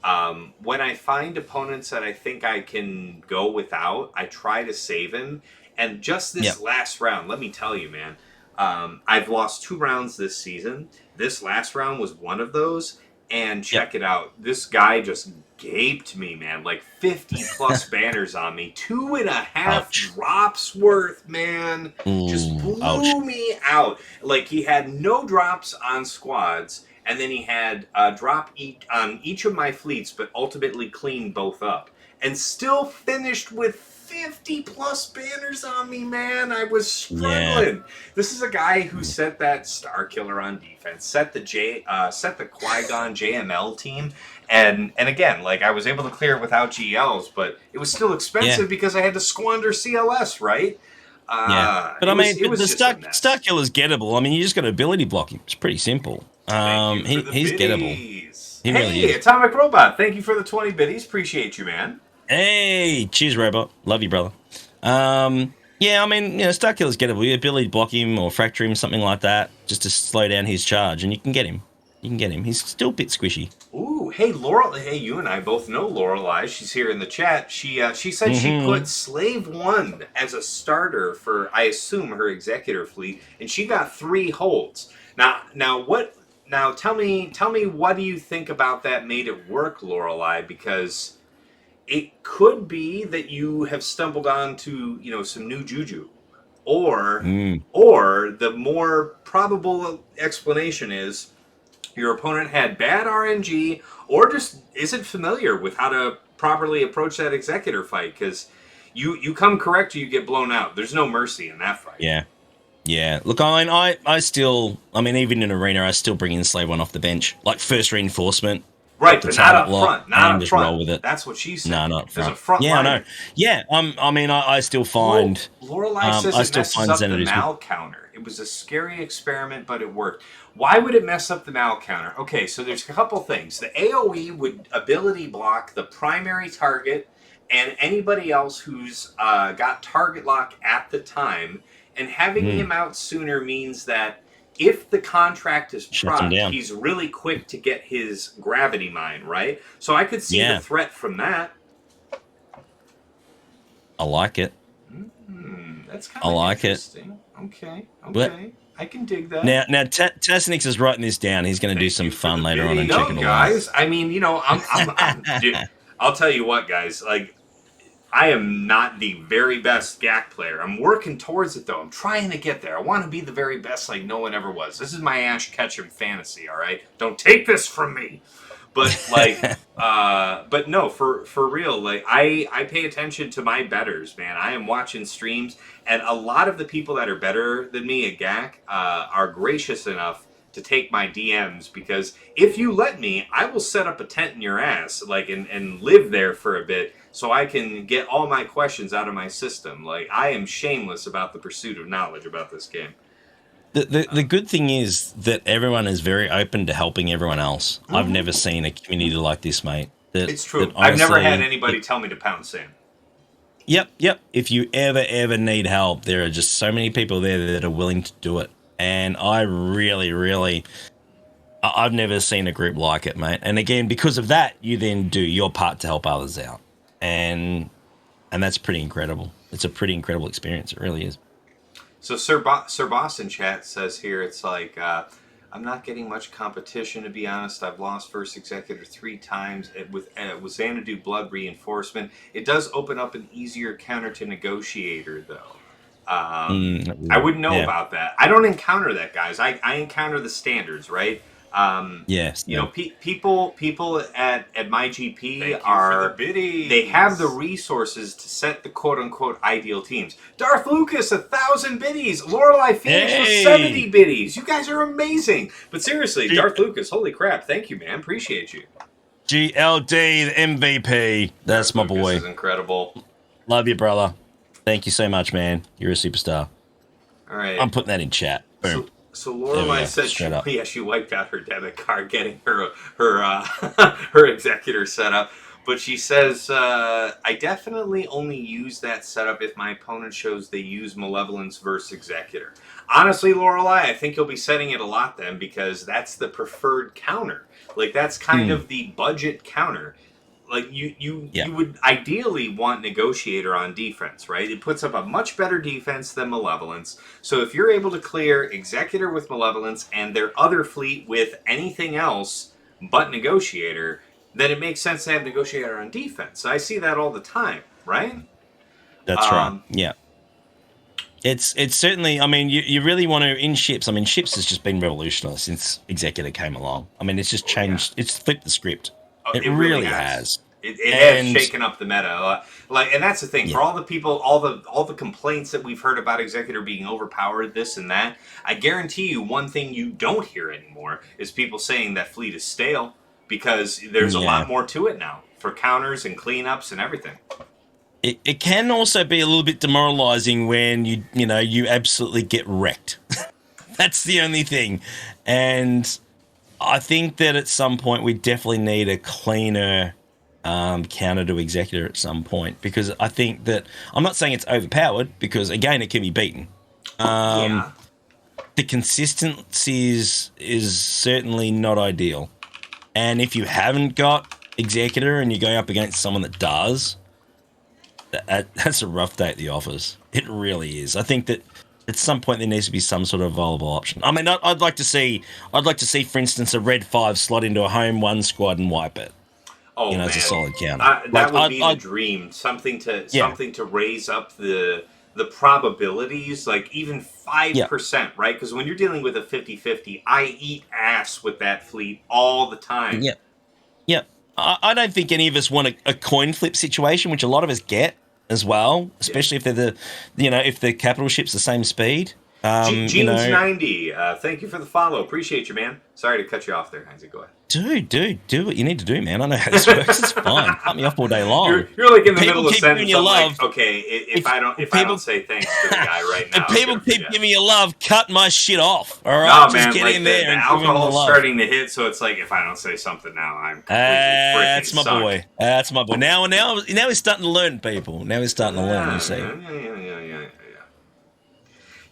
When I find opponents that I think I can go without, I try to save him. And just Yep. this last round, let me tell you, man, I've lost 2 rounds this season. This last round was one of those. And check it out. This guy just gaped me, man. Like 50 plus banners on me. 2.5 Ouch. drops worth, man. Just blew Ouch. me out. Like he had no drops on squads. And then he had a drop on each of my fleets, but ultimately cleaned both up. And still finished with 50 plus banners on me, man. I was struggling. Yeah. This is a guy who set that Star Killer on defense, set the Qui-Gon JML team, and again, like I was able to clear it without GLs, but it was still expensive because I had to squander CLS, right? Yeah. But the Star Killer's gettable. I mean, you just got to ability block him. It's pretty simple. Thank you for the He's gettable. biddies. He hey, really is. Atomic Robot, thank you for the 20 biddies. Appreciate you, man. Hey, cheers, robot. Love you, brother. Yeah, I mean, Star Killer's gettable. You ability block him or fracture him, something like that, just to slow down his charge, and you can get him. He's still a bit squishy. Ooh, hey, Laurel. Hey, you and I both know Lorelei. She's here in the chat. She said she put Slave 1 as a starter for, I assume, her executor fleet, and she got 3 holds. Now, tell me, what do you think about that made it work, Lorelei? Because it could be that you have stumbled onto, some new juju, or the more probable explanation is your opponent had bad RNG or just isn't familiar with how to properly approach that executor fight because you come correct or you get blown out. There's no mercy in that fight. Yeah. Look, I still, even in arena, I still bring in Slave 1 off the bench, like first reinforcement. Right, but not up front. Not up front. Roll with it. That's what she said. No, not There's front. a front line. I know. Yeah, I still find... Lorelei says it messes up the Mal counter. It was a scary experiment, but it worked. Why would it mess up the Mal counter? Okay, so there's a couple things. The AoE would ability block the primary target and anybody else who's got target lock at the time, and having him out sooner means that if the contract is proc, he's really quick to get his gravity mine, right? So I could see the threat from that. I like it. That's kind of interesting. Okay. But, I can dig that. Now Tasnix is writing this down. He's going to do some fun later on and check it all guys. I mean, I'll tell you what, guys. Like, I am not the very best GAC player. I'm working towards it, though. I'm trying to get there. I want to be the very best like no one ever was. This is my Ash Ketchum fantasy, all right? Don't take this from me. But, like, but no, for real, like, I pay attention to my betters, man. I am watching streams, and a lot of the people that are better than me at GAC are gracious enough to take my DMs, because if you let me, I will set up a tent in your ass, like, and live there for a bit, so I can get all my questions out of my system. Like, I am shameless about the pursuit of knowledge about this game. The good thing is that everyone is very open to helping everyone else. I've never seen a community like this, mate. It's true. I've never had anybody tell me to pound sand. Yep. If you ever need help, there are just so many people there that are willing to do it. And I really, I've never seen a group like it, mate. And again, because of that, you then do your part to help others out. And that's pretty incredible. It's a pretty incredible experience. It really is. So Sir Boss in chat says here, it's like, I'm not getting much competition, to be honest. I've lost First Executor 3 times with Xanadu Blood Reinforcement. It does open up an easier counter to Negotiator, though. I wouldn't know about that. I don't encounter that, guys. I encounter the standards, right? Yes. You know, people at my GP Thank you are for the biddies. they have the resources to set the quote unquote ideal teams. Darth Lucas, 1,000 biddies. Lorelei Phoenix with 70 biddies. You guys are amazing. But seriously, Darth Lucas, holy crap! Thank you, man. Appreciate you. GLD, the MVP. That's Darth my Lucas boy. is incredible. Love you, brother. Thank you so much, man. You're a superstar. All right. I'm putting that in chat. Boom. So Lorelei said she wiped out her debit card getting her her executor set up. But she says, I definitely only use that setup if my opponent shows they use Malevolence versus Executor. Honestly, Lorelei, I think you'll be setting it a lot then, because that's the preferred counter. Like, that's kind of the budget counter. Like, you would ideally want Negotiator on defense, right? It puts up a much better defense than Malevolence. So if you're able to clear Executor with Malevolence and their other fleet with anything else but Negotiator, then it makes sense to have Negotiator on defense. I see that all the time, right? That's right. Yeah. It's certainly, I mean, you really want to, in ships, I mean, ships has just been revolutionary since Executor came along. I mean, it's just changed, it's flipped the script. It really has. It has shaken up the meta. And that's the thing. For all the people, all the complaints that we've heard about Executor being overpowered, this and that, I guarantee you one thing you don't hear anymore is people saying that fleet is stale, because there's a lot more to it now for counters and cleanups and everything. It can also be a little bit demoralizing when you absolutely get wrecked. That's the only thing. And I think that at some point we definitely need a cleaner counter to Executor at some point, because I think that, I'm not saying it's overpowered, because again, it can be beaten. The consistency is certainly not ideal. And if you haven't got Executor and you're going up against someone that does, that's a rough day at the office. It really is. I think that at some point there needs to be some sort of viable option. I mean, I'd like to see, for instance, a red 5 slot into a home 1 squad and wipe it. Oh, man. It's a solid counter. That would be the dream. Something to raise up the probabilities, like even 5%, right? Because when you're dealing with a 50-50, I eat ass with that fleet all the time. Yeah. Yeah. I don't think any of us want a coin flip situation, which a lot of us get as well, especially if they're if the capital ship's the same speed. Jeans90, thank you for the follow. Appreciate you, man. Sorry to cut you off there, Hynesy. Go ahead. Dude, do what you need to do, man. I know how this works. It's fine. Cut me off all day long. You're like in the middle of a sentence. I'm like, okay, if I don't say thanks to the guy right now, if people keep giving you love, cut my shit off. All right, no, just man, get like in there the and alcohol's starting to hit. So it's like, if I don't say something now, I'm completely freaking That's my boy. That's my boy. Now he's starting to learn, people. Now he's starting to learn. You see.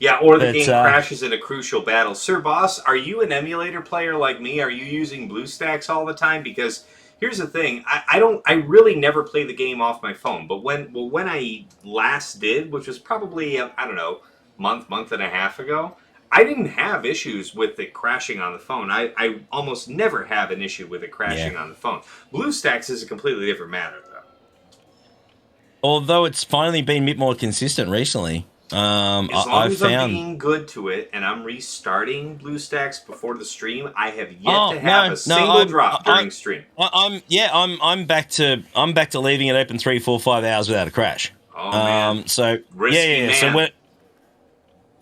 Yeah, or the game crashes in a crucial battle. Sir Boss, are you an emulator player like me? Are you using BlueStacks all the time? Because here's the thing, I really never play the game off my phone. But when I last did, which was probably, I don't know, month and a half ago, I didn't have issues with it crashing on the phone. I almost never have an issue with it crashing on the phone. BlueStacks is a completely different matter, though. Although it's finally been a bit more consistent recently. As long as I'm being good to it and I'm restarting BlueStacks before the stream, I have yet to have a single drop during stream. I'm back to leaving it open 3, 4, 5 hours without a crash. Oh man. So risky, man. So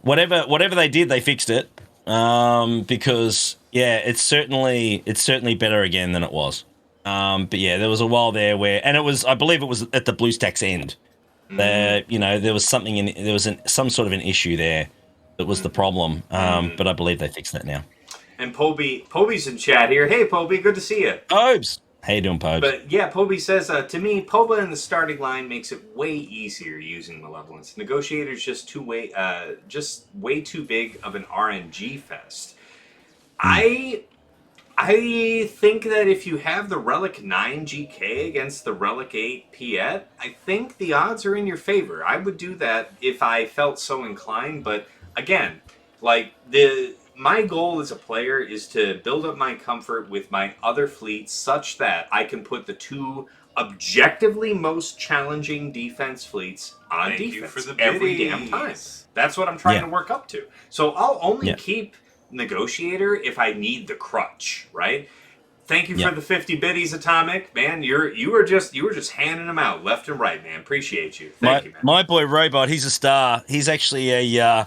whatever they did, they fixed it. Because it's certainly better again than it was. But there was a while there where, and I believe it was at the BlueStacks end. There was some sort of an issue there that was the problem. But I believe they fixed that now. And Poby's in chat here. Hey, Poby, good to see you. Pobes, how you doing, Pobes? But yeah, Poby says, to me, Poba in the starting line makes it way easier using Malevolence. Negotiator's just way too big of an RNG fest. I think that if you have the Relic 9 GK against the Relic 8 Piet, I think the odds are in your favor. I would do that if I felt so inclined, but again, like my goal as a player is to build up my comfort with my other fleets such that I can put the two objectively most challenging defense fleets on defense every damn time. That's what I'm trying to work up to. So I'll only keep negotiator if I need the crutch, right? Thank you Yeah. for the 50 biddies, Atomic. Man, you were just handing them out left and right, man. Appreciate you. Thank you, man. My boy Robot, he's a star. He's actually an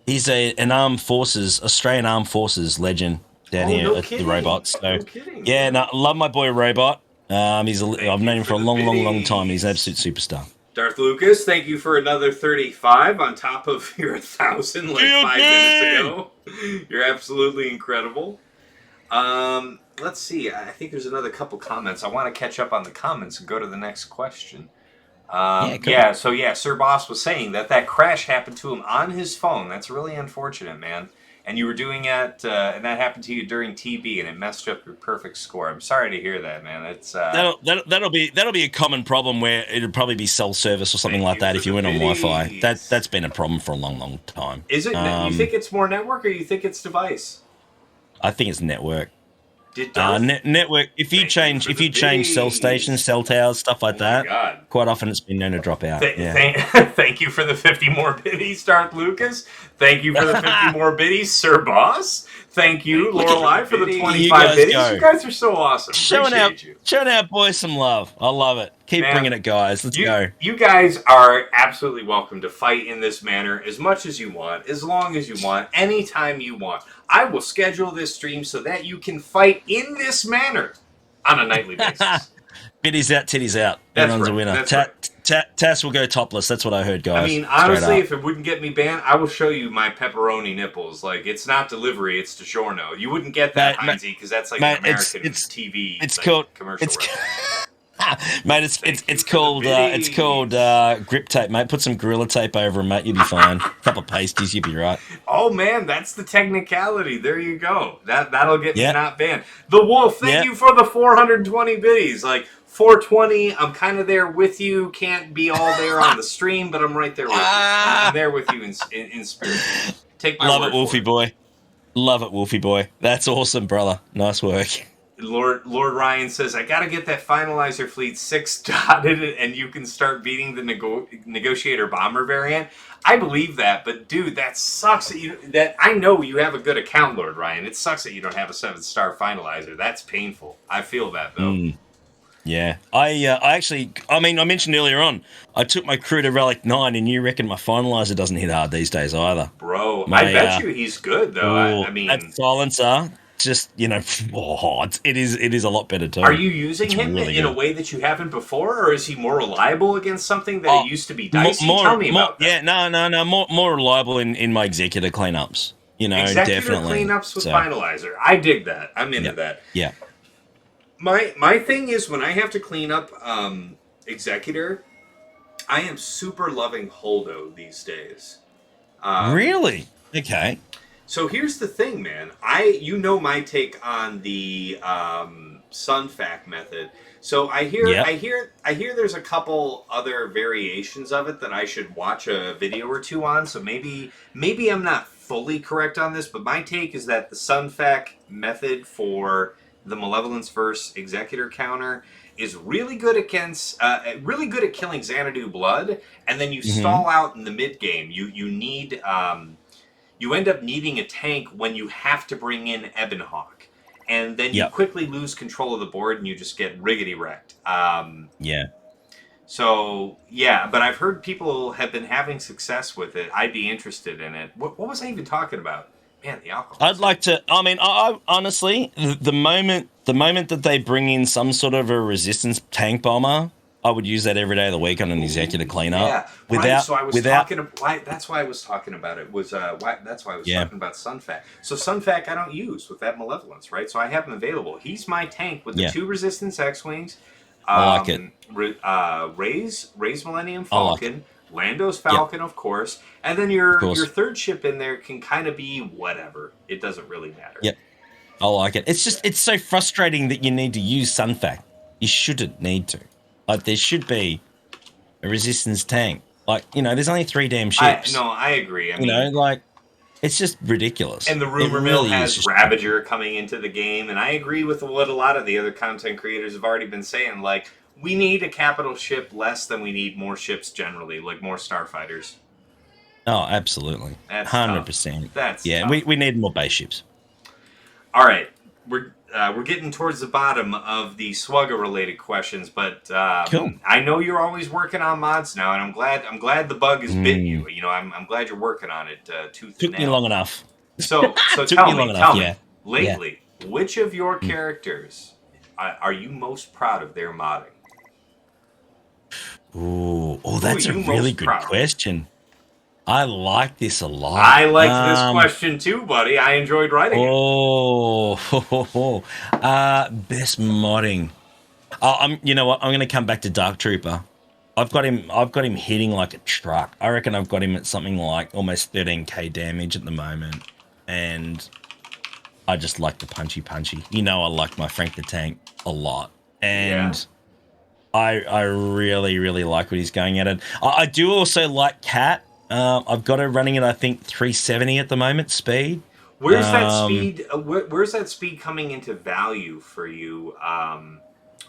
Australian Armed Forces legend down here No at kidding. the Robots. So No kidding. yeah, Man. no, I love my boy Robot. I've known him for a the long time. biddies. He's an absolute superstar. Darth Lucas, thank you for another 35 on top of your 1,000 like 5 minutes ago. You're absolutely incredible. Let's see. I think there's another couple comments. I want to catch up on the comments and go to the next question. Cool. Sir Boss was saying that crash happened to him on his phone. That's really unfortunate, man. And you were doing it, and that happened to you during TB, and it messed up your perfect score. I'm sorry to hear that, man. It's that'll be a common problem where it'd probably be cell service or something like that if you went on Wi-Fi. That's been a problem for a long time. Is it? You think it's more network, or you think it's device? I think it's network. Network. If you change cell stations, cell towers, stuff like that, God. quite often it's been known to drop out. Thank you for the 50 more biddies, Darth Lucas. Thank you for the 50 more biddies, Sir Boss. Thank you, Lorelei, for the 25 biddies. You guys are so awesome. Showing our boys some love. I love it. Keep bringing it, guys. Let's go. You guys are absolutely welcome to fight in this manner as much as you want, as long as you want, anytime you want. I will schedule this stream so that you can fight in this manner on a nightly basis. Biddies out, titties out. Everyone's a winner. Tass will go topless. That's what I heard, guys. I mean, honestly, if it wouldn't get me banned, I will show you my pepperoni nipples. Like, it's not delivery, it's DiGiorno. You wouldn't get that, Hynesy, because that's like an American TV commercial. Mate, it's called grip tape, mate. Put some Gorilla Tape over them, mate. You'll be fine. A couple of pasties, you'll be right. Oh man, that's the technicality. There you go. That'll get me not banned. The Wolf, thank you for the 420 biddies. Like 420, I'm kind of there with you. Can't be all there on the stream, but I'm right there with you. I'm there with you in spirit. Take my word it, Wolfie boy. Love it, Wolfie boy. That's awesome, brother. Nice work. Lord Ryan says, I gotta get that finalizer fleet 6-dotted and you can start beating the negotiator bomber variant. I believe that, but dude, that sucks that I know you have a good account, Lord Ryan. It sucks that you don't have a 7-star finalizer. That's painful. I feel that though. Yeah. I mentioned earlier on, I took my crew to Relic 9 and you reckon my finalizer doesn't hit hard these days either. Bro, I bet you he's good though. I mean, that silencer, just, it is a lot better too. Are you using him really in a way that you haven't before, or is he more reliable against something that it used to be dicey? Tell me about that. Yeah, no, more reliable in my executor cleanups. Executor definitely. Cleanups with finalizer. I dig that. I'm into that. Yeah. My thing is when I have to clean up executor, I am super loving Holdo these days. Really? Okay. So here's the thing, man. My take on the Sunfac method. So I hear there's a couple other variations of it that I should watch a video or two on. So maybe I'm not fully correct on this, but my take is that the Sunfac method for the Malevolence Verse Executor counter is really good at killing Xanadu blood, and then you stall out in the mid game. You need you end up needing a tank when you have to bring in Ebonhawk, and then you quickly lose control of the board and you just get riggedy wrecked. So but I've heard people have been having success with it. I'd be interested in it. What was I even talking about? Man, the alcohol. I'd like to. I mean, I honestly, the moment that they bring in some sort of a resistance tank bomber, I would use that every day of the week on an executive cleanup. Yeah, that's why I was talking about it. That's why I was talking about Sunfac. So Sunfac I don't use with that Malevolence, right? So I have him available. He's my tank with the 2 resistance X-wings. I like it. Ray's Millennium Falcon. Lando's Falcon, of course, and then your third ship in there can kind of be whatever. It doesn't really matter. Yep, I like it. It's so frustrating that you need to use Sunfac. You shouldn't need to. Like, there should be a resistance tank. Like, there's only 3 damn ships. I agree. I mean, it's just ridiculous. And the rumor mill has Ravager coming into the game, and I agree with what a lot of the other content creators have already been saying. Like, we need a capital ship less than we need more ships generally, like more starfighters. Oh, absolutely. That's tough. 100%. That's Yeah, tough. we need more base ships. All right, we're getting towards the bottom of the Swugger related questions, but Cool. I know you're always working on mods now, and I'm glad the bug has bit Mm. you. You know, I'm glad you're working on it tooth and Took me nail. long enough. So Took tell me long me, enough, tell me, yeah. Yeah. lately, which of your Mm. characters are you most proud of their modding? Ooh, oh, Who are that's a you really most good proud of? question. I like this a lot. I liked this question too, buddy. I enjoyed writing it. Oh, best modding. You know what? I'm going to come back to Dark Trooper. I've got him. I've got him hitting like a truck. I reckon I've got him at something like almost 13k damage at the moment, and I just like the punchy. You know, I like my Frank the Tank a lot, Yeah. and I really like what he's going at it. I do also like Cat. I've got her running at I think 370 at the moment speed. Where's that Um, speed? Where's that speed coming into value for you?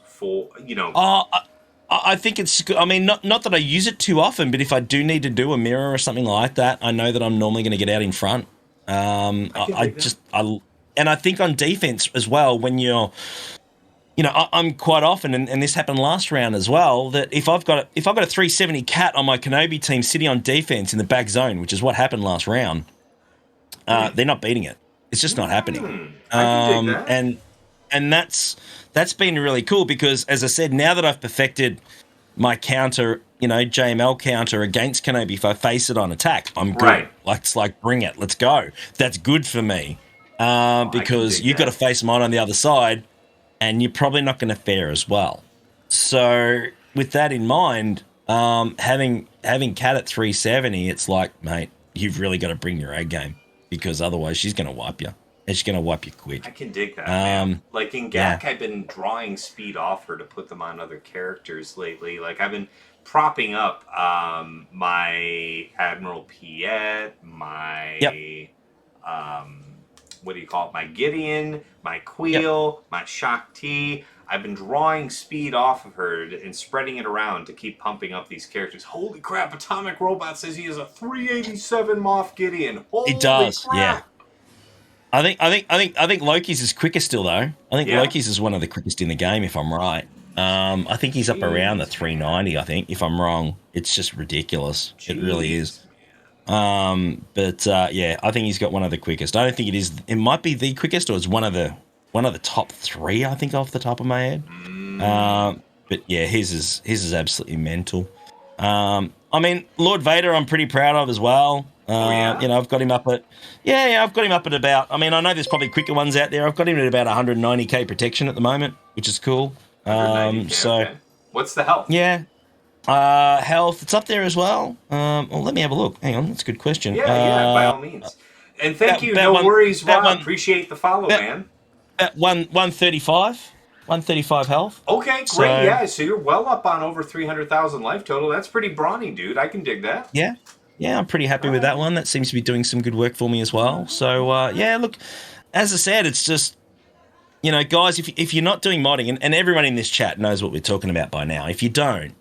For you know, oh, I think it's good. I mean, not that I use it too often, but if I do need to do a mirror or something like that, I know that I'm normally going to get out in front. I can I dig that. just and I think on defense as well when you're I'm quite often, and this happened last round as well. That if I've got a 370 cat on my Kenobi team sitting on defense in the back zone, which is what happened last round, Hmm. they're not beating it. It's just not happening. I can dig that. And that's been really cool because, as I said, now that I've perfected my counter, JML counter against Kenobi, if I face it on attack, I'm good. Right. It's like bring it, let's go. That's good for me Oh, I can because dig you've got to that. face mine on the other side and you're probably not going to fare as well. So with that in mind, having Cat at 370, it's like, mate, you've really got to bring your A game because otherwise she's going to wipe you. And she's going to wipe you I quick. can dig that, man. Um, Like in yeah. GAC, I've been drawing speed off her to put them on other characters lately. Like I've been propping up my Admiral Piet, Yep. my what do you call it? My Gideon, my Yep. Queel, my Shakti. I've been drawing speed off of her and spreading it around to keep pumping up these characters. Holy crap! Atomic Robot says he has a 387 Moff Gideon. It Holy does. Yeah. crap! I think Loki's is quicker still though. I think Yeah. Loki's is one of the quickest in the game, if I'm right. I think he's up around the Jeez, man. 390. I think, if I'm wrong, it's just ridiculous. It really is. Jeez, man. But yeah, I think he's got one of the quickest. I don't think it is. It might be the quickest, or it's one of the top three. I think off the top of my head. Mm. But yeah, his is absolutely mental. I mean, Lord Vader, I'm pretty proud of as well. Oh yeah, I've got him up at yeah, I've got him up at about. I mean, I know there's probably quicker ones out there. I've got him at about 190k protection at the moment, which is cool. 190K. So Okay. What's the health? yeah, health, it's up there as well. Well, let me have a look. Hang on, that's a good question. Yeah, yeah. By all means. And thank you. About No one, worries, about Rob. one, Appreciate the follow, about, man. about 135 health. Okay, great. So Yeah, so you're well up on over 300,000 life total. That's pretty brawny, dude. I can dig that. yeah, yeah, I'm pretty happy All with that right. one. That seems to be doing some good work for me as well. So yeah, look, as I said, it's just guys, if you're not doing modding, and everyone in this chat knows what we're talking about by now. If you don't,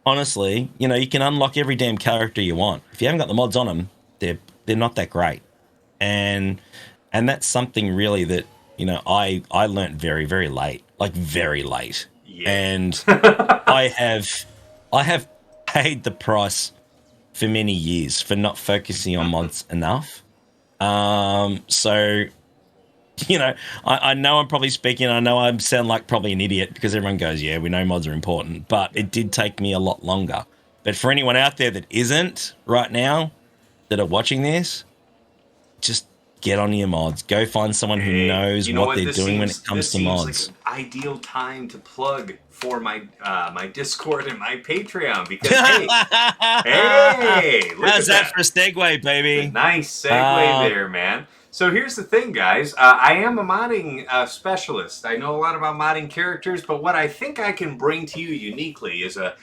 honestly, you can unlock every damn character you want. If you haven't got the mods on them, they're not that great, and that's something really that I learnt very very late, like very late, Yeah. and I have paid the price for many years for not focusing on mods enough. So I know I'm probably speaking. I know I sound like probably an idiot because everyone goes, "Yeah, we know mods are important," but it did take me a lot longer. But for anyone out there that isn't right now, that are watching this, just get on your mods. Go find someone who Hey, knows you know what what? they're doing when it This comes to seems like an mods. ideal time to plug for my Discord and my Patreon because hey, look How's at that that. for a segue, baby? Nice segue Uh, there, man. So here's the thing, guys. I am a modding specialist. I know a lot about modding characters, but what I think I can bring to you uniquely is a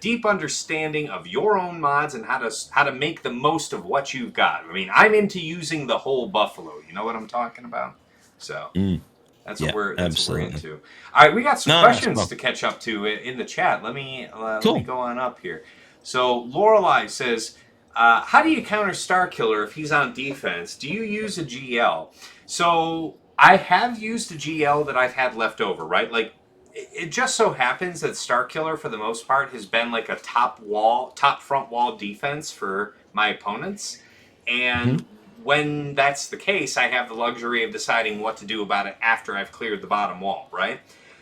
deep understanding of your own mods and how to make the most of what you've got. I mean, I'm into using the whole buffalo. You know what I'm talking about? So mm, that's what yeah, we're absolutely. into. All right, we got some No, no, questions spot. to catch up to in the chat. Let me Cool. go on up here. So Lorelei says, How do you counter Starkiller if he's on defense? Do you use a GL? So I have used a GL that I've had left over, right? Like it just so happens that Starkiller, for the most part, has been like a top front wall defense for my opponents. And when that's the case, I have the luxury of deciding what to do about it after I've cleared the bottom wall, right?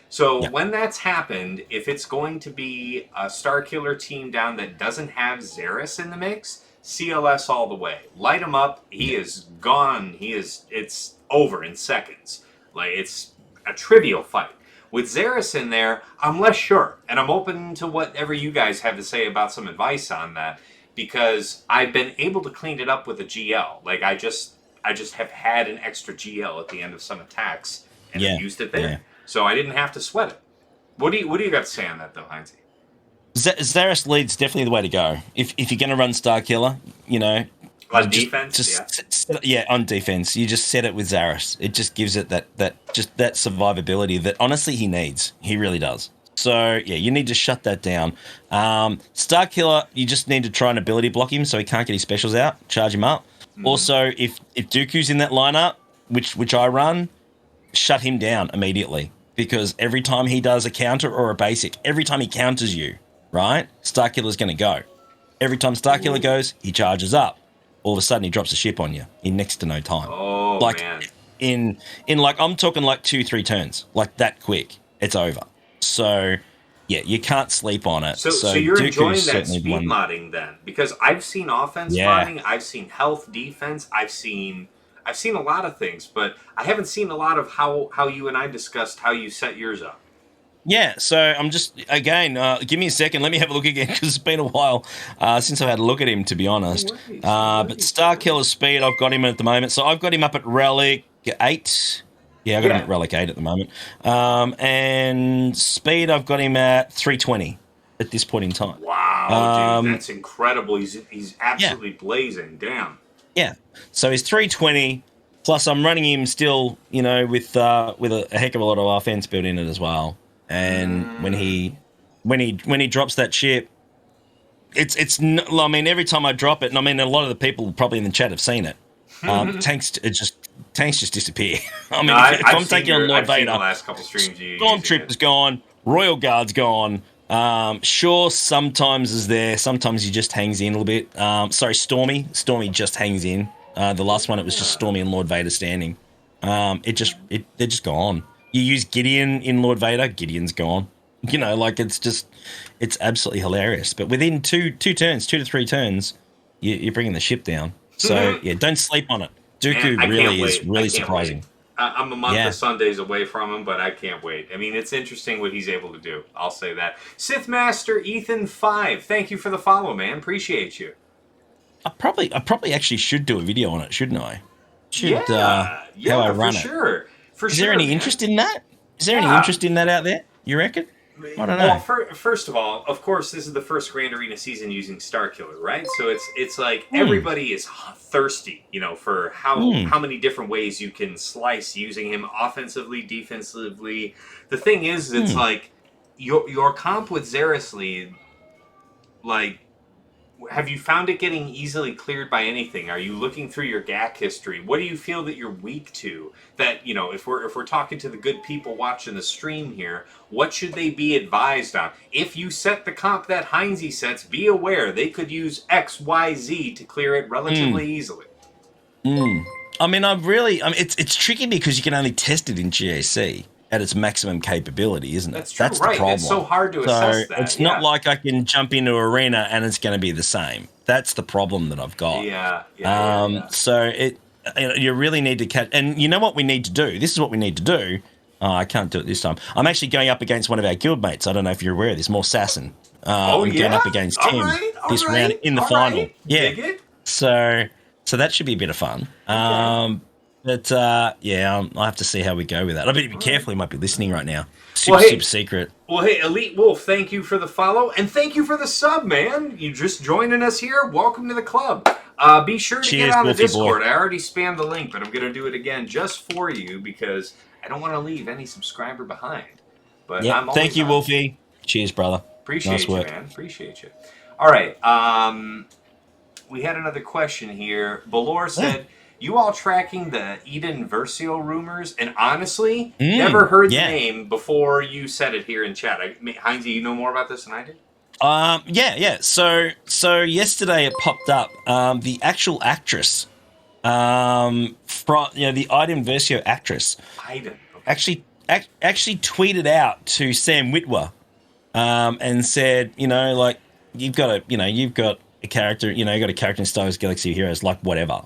So Yeah. when that's happened, if it's going to be a Starkiller team down that doesn't have Xeris in the mix, CLS all the way. Light him up. He Yeah. is gone. It's over in seconds. Like, it's a trivial fight. With Xeris in there, I'm less sure. And I'm open to whatever you guys have to say about some advice on that. Because I've been able to clean it up with a GL. Like, I just have had an extra GL at the end of some attacks and have Yeah. used it Yeah. there. So I didn't have to sweat it. What do you got to say on that though, Heinz? Zaris lead's definitely the way to go. If you're going to run Star Killer, you know, On defense, yeah. yeah, on defense, you just set it with Zaris. It just gives it that survivability that honestly he needs. He really does. So yeah, you need to shut that down. Star Killer, you just need to try and ability block him so he can't get his specials out. Charge him up. Also, if Dooku's in that lineup, which I run, shut him down immediately because every time he does a counter or a basic, every time he counters you, right, Starkiller's going to go. Every time Starkiller goes, he charges up. All of a sudden, he drops a ship on you in next to no time. Oh like man. in like I'm talking like 2-3 turns, like that quick. It's over. So yeah, you can't sleep on it. So you're Dooku's enjoying that certainly speed one. modding then? Because I've seen offense Yeah. modding, I've seen health, defense, I've seen a lot of things, but I haven't seen a lot of how you and I discussed how you set yours up. Yeah, so I'm just again. Give me a second. Let me have a look again because it's been a while since I've had a look at him, to be honest. But Star Killer speed, I've got him at the moment. So I've got him up at Relic 8. Yeah, I got him Yeah. at Relic 8 at the moment. And speed, I've got him at 320 at this point in time. Wow, dude, that's incredible. He's Yeah, absolutely blazing. Damn. yeah. So he's 320. Plus, I'm running him still, you know, with a heck of a lot of offense built in it as well. And when he drops that ship, I mean, every time I drop it, and I mean, a lot of the people probably in the chat have seen it. Tanks just disappear. I No, mean, if I've I'm seen taking on Lord I've seen the Vader, last couple streams you using Stormtrooper's it. gone, Royal Guard's gone. Sure, sometimes is there. Sometimes he just hangs in a little bit. Sorry, Stormy. Stormy just hangs in. The last one, it was just Stormy and Lord Vader standing. They're just gone. You use Gideon in Lord Vader, Gideon's gone. You know, like it's absolutely hilarious. But within two turns, 2 to 3 turns, you're bringing the ship down. So yeah, don't sleep on it. Man, Dooku I can't really is wait. I really can't surprising. wait. I'm a month Yeah. of Sundays away from him, but I can't wait. I mean, it's interesting what he's able to do. I'll say that. Sith Master Ethan 5, thank you for the follow, man. Appreciate you. I probably actually should do a video on it, shouldn't I? Should Yeah, how I yeah, for run it. sure. For Is sure, there any man. interest in that? Is there any Yeah. interest in that out there? You reckon? I don't know. Well, first of all, of course, this is the first Grand Arena season using Starkiller, right? So it's like everybody is thirsty, for how many different ways you can slice using him offensively, defensively. The thing is, it's like your comp with Xeris, like, have you found it getting easily cleared by anything? Are you looking through your GAC history? What do you feel that you're weak to? That, if we're talking to the good people watching the stream here, what should they be advised on? If you set the comp that Hynesy sets, be aware they could use X, Y, Z to clear it relatively easily. I mean, it's tricky because you can only test it in GAC at its maximum capability, isn't it? That's true, The right? problem. It's so hard to assess that. It's not like I can jump into arena and it's going to be the same. That's the problem that I've got. Yeah. So you really need to catch. And you know what we need to do? This is what we need to do. Oh, I can't do it this time. I'm actually going up against one of our guild mates. I don't know if you're aware of this. More Assassin. I'm going up against him this round in the final. Right. Yeah. Dig it. So that should be a bit of fun. Okay. But I'll have to see how we go with that. I better be careful. He might be listening right now. Well, hey. Super secret. Well, hey, Elite Wolf, thank you for the follow, and thank you for the sub, man. You just joining us here. Welcome to the club. Be sure to Cheers, get on the Wolfie Discord. boy. I already spammed the link, but I'm going to do it again just for you because I don't want to leave any subscriber behind. But Yep. I'm always Thank you, on. Wolfie. Cheers, brother. Appreciate Nice you, work. man. Appreciate you. All right. we had another question here. Balor said, "You all tracking the Iden Versio rumors?" And honestly, never heard the name before you said it here in chat. Hynesy, you know more about this than I did? Yeah. So yesterday it popped up. The actual actress, from the Iden Versio actress, Iden. Okay. actually tweeted out to Sam Witwer, and said, like, you've got a character, you got a character in Star Wars Galaxy of Heroes, like whatever.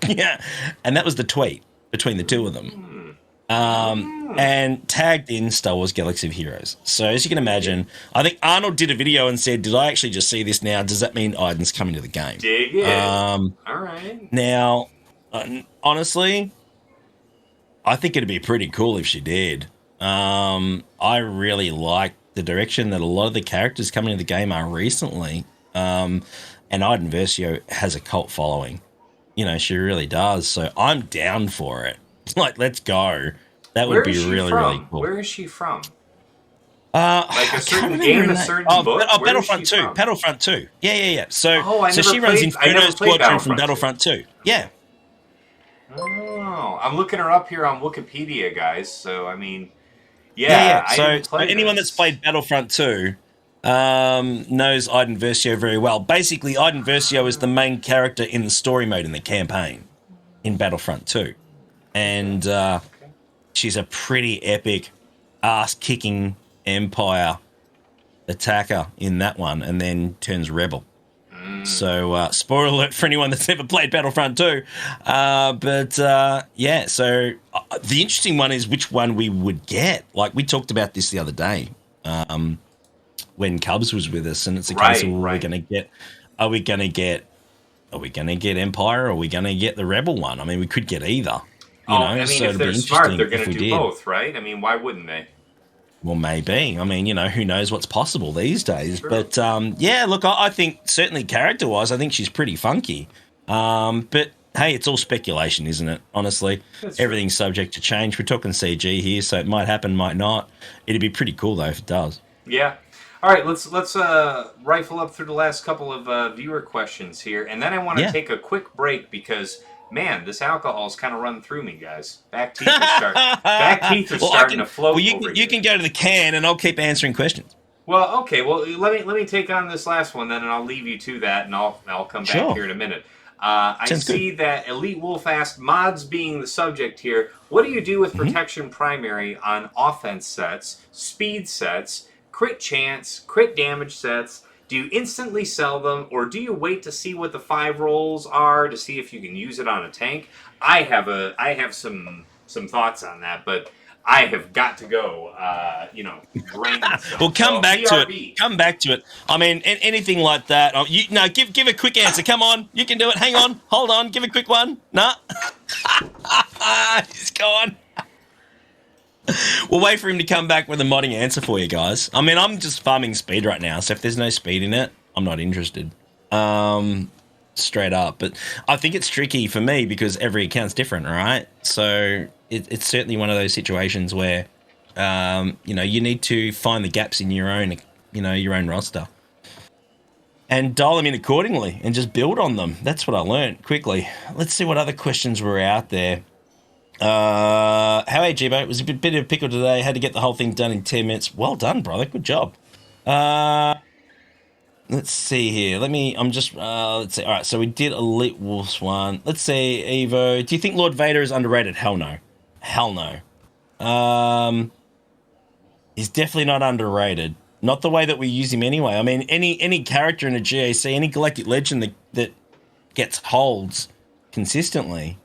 Yeah, and that was the tweet between the two of them. And tagged in Star Wars Galaxy of Heroes. So as you can imagine, I think Arnold did a video and said, "Did I actually just see this now? Does that mean Iden's coming to the game?" Dig it. All right. Now, honestly, I think it'd be pretty cool if she did. I really like the direction that a lot of the characters coming into the game are recently. And Iden Versio has a cult following. She really does. So I'm down for it. Like, let's go. That would be really, really cool. Where is she from? Like a certain game, a certain book? Battlefront 2. Battlefront 2. Yeah. So she runs Inferno Squadron from Battlefront 2. Yeah. Oh, I'm looking her up here on Wikipedia, guys. So, I mean, yeah. So anyone that's played Battlefront 2 knows Iden Versio very well. Basically, Iden Versio is the main character in the story mode in the campaign in Battlefront 2. And she's a pretty epic, ass-kicking Empire attacker in that one, and then turns rebel. So, spoiler alert for anyone that's ever played Battlefront 2. So the interesting one is which one we would get. Like, we talked about this the other day when Cubs was with us, and it's a case of, are we going to get Empire, or are we going to get the Rebel one? I mean, we could get either. If they're smart, they're going to do both, right? I mean, why wouldn't they? Well, maybe. I mean, who knows what's possible these days. True. But, look, I think certainly character-wise, I think she's pretty funky. But, hey, it's all speculation, isn't it? Honestly, everything's subject to change. We're talking CG here, so it might happen, might not. It'd be pretty cool, though, if it does. Yeah. All right, let's rifle up through the last couple of viewer questions here. And then I want to take a quick break because... man, this alcohol's kind of run through me, guys. Back teeth are starting to float. Well, you can go to the can, and I'll keep answering questions. Well, okay. Well, let me take on this last one then, and I'll leave you to that, and I'll come back here in a minute. I see that Elite Wolf asked, mods being the subject here, what do you do with protection primary on offense sets, speed sets, crit chance, crit damage sets? Do you instantly sell them, or do you wait to see what the 5 rolls are to see if you can use it on a tank? I have some thoughts on that, but I have got to go. Well, come back to it. Come back to it. I mean, anything like that. Give a quick answer. Come on, you can do it. Hang on, hold on. Give a quick one. Nah, he's gone. We'll wait for him to come back with a modding answer for you guys. I mean, I'm just farming speed right now, so if there's no speed in it, I'm not interested. Straight up. But I think it's tricky for me because every account's different, right? So it's certainly one of those situations where, you need to find the gaps in your own roster. And dial them in accordingly and just build on them. That's what I learned quickly. Let's see what other questions were out there. How Jibo? It was a bit of a pickle today. Had to get the whole thing done in 10 minutes. Well done, brother. Good job. Let's see here. Let's see. All right, so we did Elite Wolves one. Let's see, Evo. Do you think Lord Vader is underrated? Hell no. He's definitely not underrated. Not the way that we use him anyway. I mean, any character in a GAC, any Galactic Legend that gets holds consistently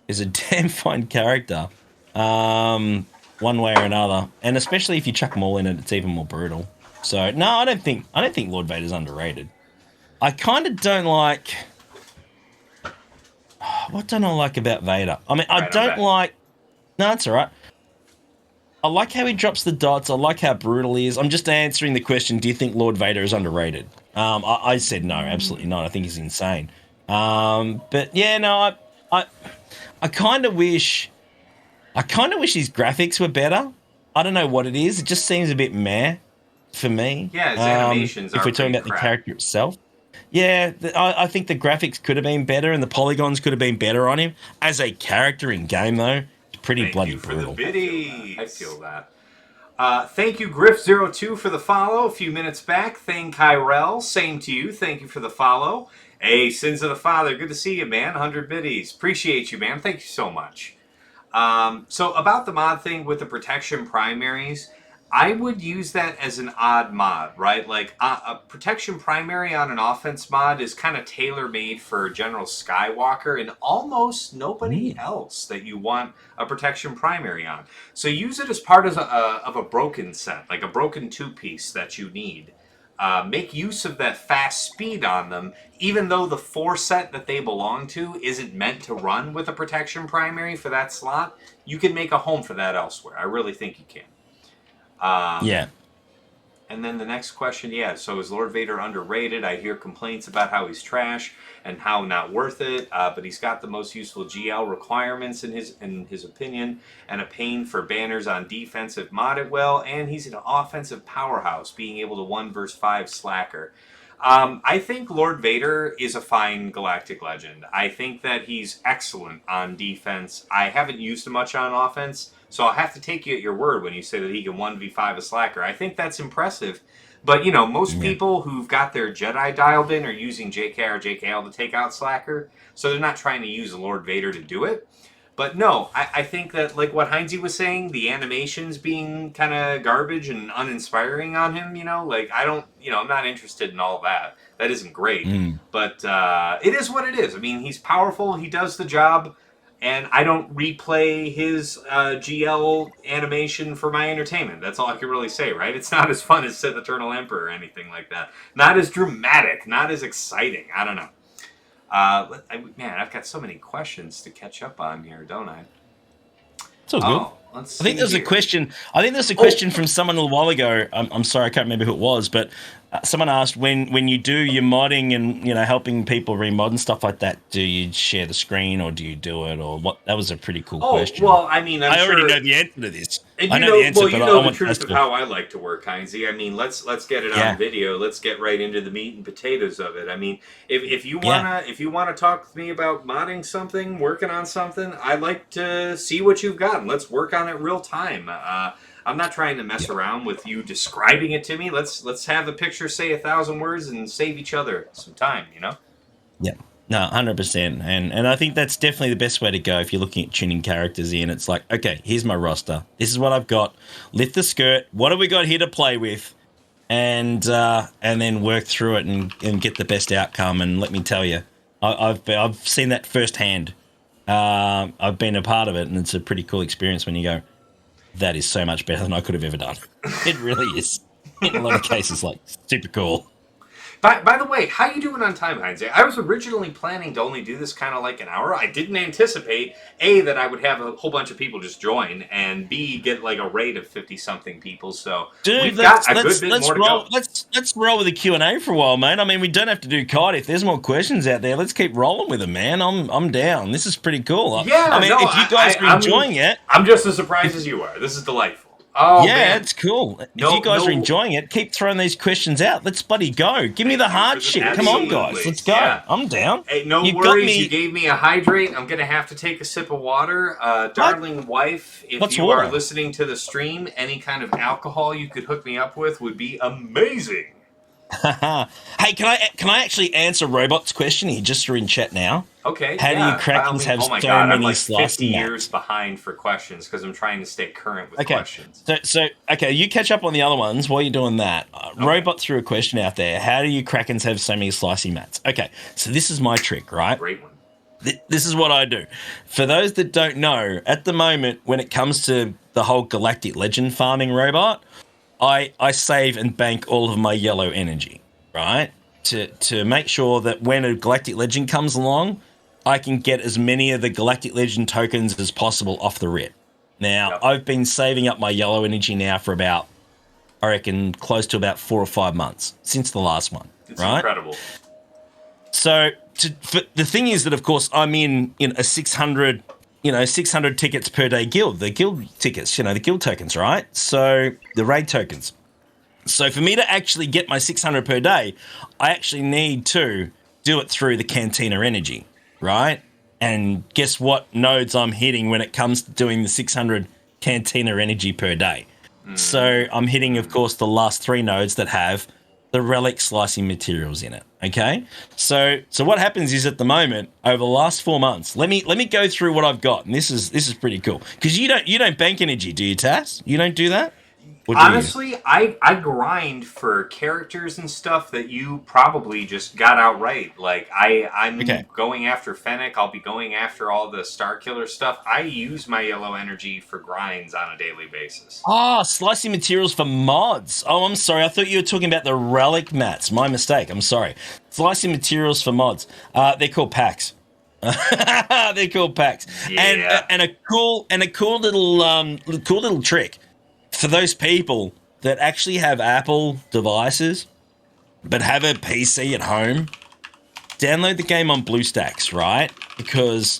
is a damn fine character, one way or another, and especially if you chuck them all in it, it's even more brutal. So no, I don't think Lord Vader's underrated. I kind of don't like. What don't I like about Vader? I mean, I don't like. No, it's all right. I like how he drops the dots. I like how brutal he is. I'm just answering the question. Do you think Lord Vader is underrated? I said no, absolutely not. I think he's insane. But yeah, no, I kind of wish his graphics were better. I don't know what it is. It just seems a bit meh for me. Yeah, his animations if are we're talking about crap. the character itself. Yeah, I think the graphics could have been better and the polygons could have been better on him. As a character in game, though, it's pretty Thank bloody you for the brutal. biddies. I feel that. Thank you, Griff02, for the follow a few minutes back. Thank Kyrell. Same to you. Thank you for the follow. Hey, Sins of the Father. Good to see you, man. 100 biddies. Appreciate you, man. Thank you so much. So about the mod thing with the protection primaries, I would use that as an odd mod, right? Like a protection primary on an offense mod is kind of tailor made for General Skywalker and almost nobody else that you want a protection primary on. So use it as part of a broken set, like a broken two-piece that you need. Make use of that fast speed on them, even though the 4 set that they belong to isn't meant to run with a protection primary for that slot. You can make a home for that elsewhere. I really think you can. Yeah. And then the next question, yeah, so is Lord Vader underrated? I hear complaints about how he's trash and how not worth it, but he's got the most useful GL requirements in his opinion, and a pain for banners on defense if modded well, and he's an offensive powerhouse, being able to 1 versus 5 slacker. I think Lord Vader is a fine Galactic Legend. I think that he's excellent on defense. I haven't used him much on offense, so I'll have to take you at your word when you say that he can 1v5 a slacker. I think that's impressive. But, you know, most people who've got their Jedi dialed in are using JK or JKL to take out slacker, so they're not trying to use Lord Vader to do it. But no, I think that, like what Hynesy was saying, the animations being kind of garbage and uninspiring on him, you know, like I'm not interested in all that. That isn't great. But it is what it is. I mean, he's powerful, he does the job, and I don't replay his GL animation for my entertainment. That's all I can really say, right? It's not as fun as Sith Eternal Emperor or anything like that. Not as dramatic, not as exciting. I don't know. Man, I've got so many questions to catch up on here, don't I? It's all good. Let's see. I think there's a question. I think there's a question from someone a little while ago. I'm sorry, I can't remember who it was, but someone asked when you do your modding and helping people remod and stuff like that, do you share the screen or do you do it or what? That was a pretty cool question. Well, I mean, I already know the answer to this. And I know the answer, well, but you I know the want truth of how I like to work, Hynesy. I mean, let's get it on video. Let's get right into the meat and potatoes of it. I mean, if you wanna talk to me about modding something, working on something, I'd like to see what you've got. And let's work on it real time. I'm not trying to mess around with you describing it to me. Let's have the picture say 1,000 words and save each other some time. Yeah. No, 100%. And I think that's definitely the best way to go if you're looking at tuning characters in. It's like, okay, here's my roster. This is what I've got. Lift the skirt. What have we got here to play with? And then work through it and get the best outcome. And let me tell you, I've seen that firsthand. I've been a part of it, and it's a pretty cool experience when you go, that is so much better than I could have ever done. It really is. In a lot of cases, like, super cool. By the way, how you doing on time, Heinz? I was originally planning to only do this kind of like an hour. I didn't anticipate, A, that I would have a whole bunch of people just join, and B, get like a rate of 50-something people. So we've got a good bit more to go. Let's roll with the Q&A for a while, mate. I mean, we don't have to do COD. If there's more questions out there, let's keep rolling with them, man. I'm down. This is pretty cool. Yeah, I mean, if you guys are enjoying it... I'm just as surprised as you are. This is delightful. Oh, yeah, man. it's cool. If you guys are enjoying it, keep throwing these questions out. Let's bloody go. Give me the hard shit. Absolutely. Come on, guys. Let's go. Yeah. I'm down. Hey, no worries. You gave me a hydrate. I'm going to have to take a sip of water. Darling wife, if you are listening to the stream, any kind of alcohol you could hook me up with would be amazing. Hey, can I actually answer Robot's question? He just threw in chat now. Okay. How do you Krakens have so many I'm like slicey 50 years behind for questions because I'm trying to stay current with questions. So you catch up on the other ones while you're doing that. Robot threw a question out there. How do you Krakens have so many slicey mats? Okay, so this is my trick, right? Great one. This is what I do. For those that don't know, at the moment, when it comes to the whole Galactic Legend farming robot, I save and bank all of my yellow energy, right? To make sure that when a Galactic Legend comes along, I can get as many of the Galactic Legend tokens as possible off the rip. Now, I've been saving up my yellow energy now for about, I reckon, close to about 4 or 5 months since the last one. It's incredible. So the thing is that, of course, I'm in a 600 tickets per day guild, the guild tickets, the guild tokens, right? So the raid tokens. So for me to actually get my 600 per day, I actually need to do it through the Cantina Energy, right? And guess what nodes I'm hitting when it comes to doing the 600 Cantina Energy per day? So I'm hitting, of course, the last 3 nodes that have the relic slicing materials in it. Okay, so what happens is at the moment over the last 4 months, let me go through what I've got, and this is pretty cool because you don't bank energy, do you, Tass? You don't do that, or do you? Honestly, I grind for characters and stuff that you probably just got outright. Like I'm Okay. going after Fennec. I'll be going after all the Star Killer stuff. I use my yellow energy for grinds on a daily basis. Oh, slicing materials for mods. Oh, I'm sorry. I thought you were talking about the relic mats. My mistake. I'm sorry. Slicing materials for mods. They're called packs. They're called packs. Yeah. And a cool little trick for those people that actually have Apple devices but have a PC at home. Download the game on BlueStacks, right? Because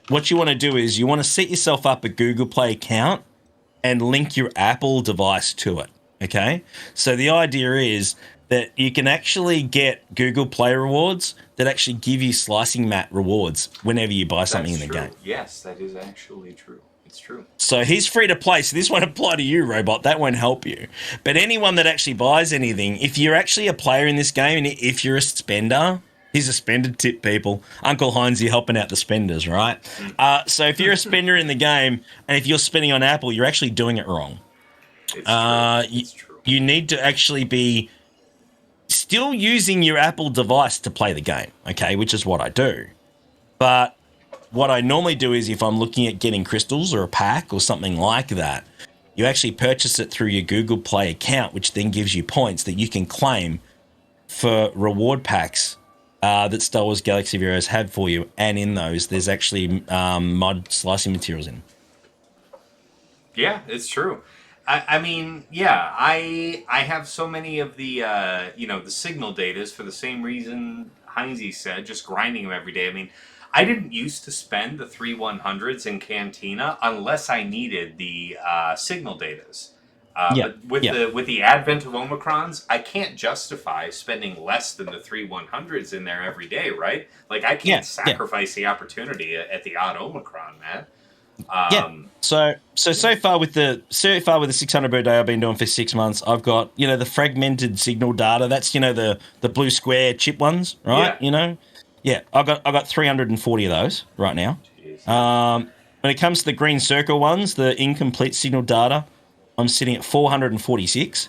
what you want to do is you want to set yourself up a Google Play account and link your Apple device to it, okay? So the idea is that you can actually get Google Play rewards that actually give you slicing mat rewards whenever you buy something in the game. Yes, that is actually true. It's true. So he's free to play, so this won't apply to you, Robot. That won't help you. But anyone that actually buys anything, if you're actually a player in this game and if you're a spender, here's a spender tip, people. Uncle Hynesy helping out the spenders, right? So if you're a spender in the game and if you're spending on Apple, you're actually doing it wrong. It's true. You need to actually be still using your Apple device to play the game, okay, which is what I do. But what I normally do is if I'm looking at getting crystals or a pack or something like that, you actually purchase it through your Google Play account, which then gives you points that you can claim for reward packs that Star Wars Galaxy of Heroes have for you, and in those, there's actually mod slicing materials in. Yeah, it's true. I mean, yeah, I have so many of the the signal datas for the same reason Heinze said, just grinding them every day. I mean, I didn't used to spend the 3/100s in Cantina unless I needed the signal datas. But with the advent of Omicrons, I can't justify spending less than the 3/100s in there every day, right? Like I can't sacrifice the opportunity at the odd Omicron, man. So far with the 600 per day I've been doing for 6 months, I've got the fragmented signal data. That's the blue square chip ones, right? I've got 340 of those right now. When it comes to the green circle ones, the incomplete signal data, I'm sitting at 446.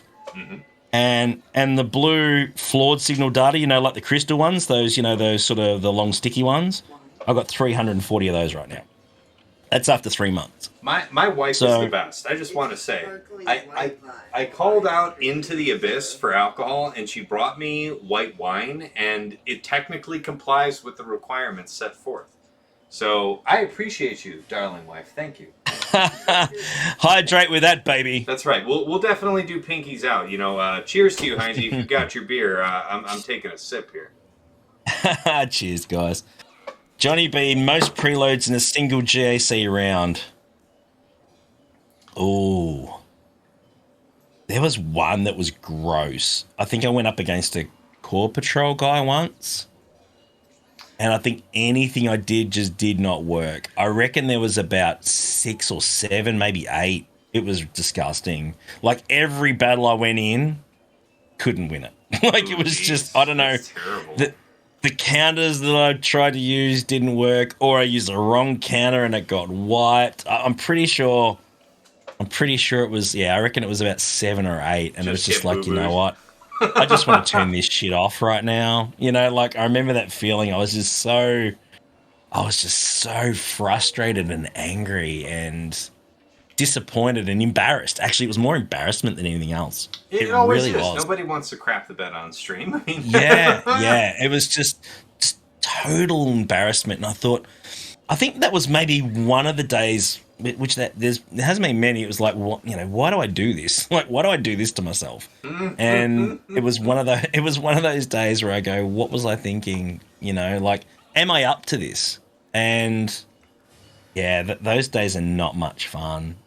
And the blue flawed signal data, like the crystal ones, those those sort of the long sticky ones, I've got 340 of those right now. That's after 3 months. My wife is the best. I just want to say, I called out Into the Abyss for alcohol, and she brought me white wine, and it technically complies with the requirements set forth. So I appreciate you, darling wife. Thank you. Hydrate with that, baby. That's right. We'll definitely do pinkies out. Cheers to you, Heinze. If you've got your beer, I'm taking a sip here. Cheers, guys. Johnny B, most preloads in a single GAC round. Ooh. There was one that was gross. I think I went up against a Core Patrol guy once. And I think anything I did just did not work. I reckon there was about 6 or 7, maybe 8. It was disgusting. Like every battle I went in, couldn't win it. It was just, I don't know. That's terrible. The counters that I tried to use didn't work, or I used the wrong counter and it got wiped. I'm pretty sure it was, I reckon it was about 7 or 8, and it was just like, you know what? I just want to turn this shit off right now. I remember that feeling. I was just so frustrated and angry and disappointed and embarrassed. Actually, it was more embarrassment than anything else. It always really was. Nobody wants to crap the bed on stream. I mean, it was just total embarrassment. And I think that was maybe one of the days, which there hasn't been many. It was like, why do I do this? Like, why do I do this to myself? And it was one of those days where I go, what was I thinking? Am I up to this? And those days are not much fun.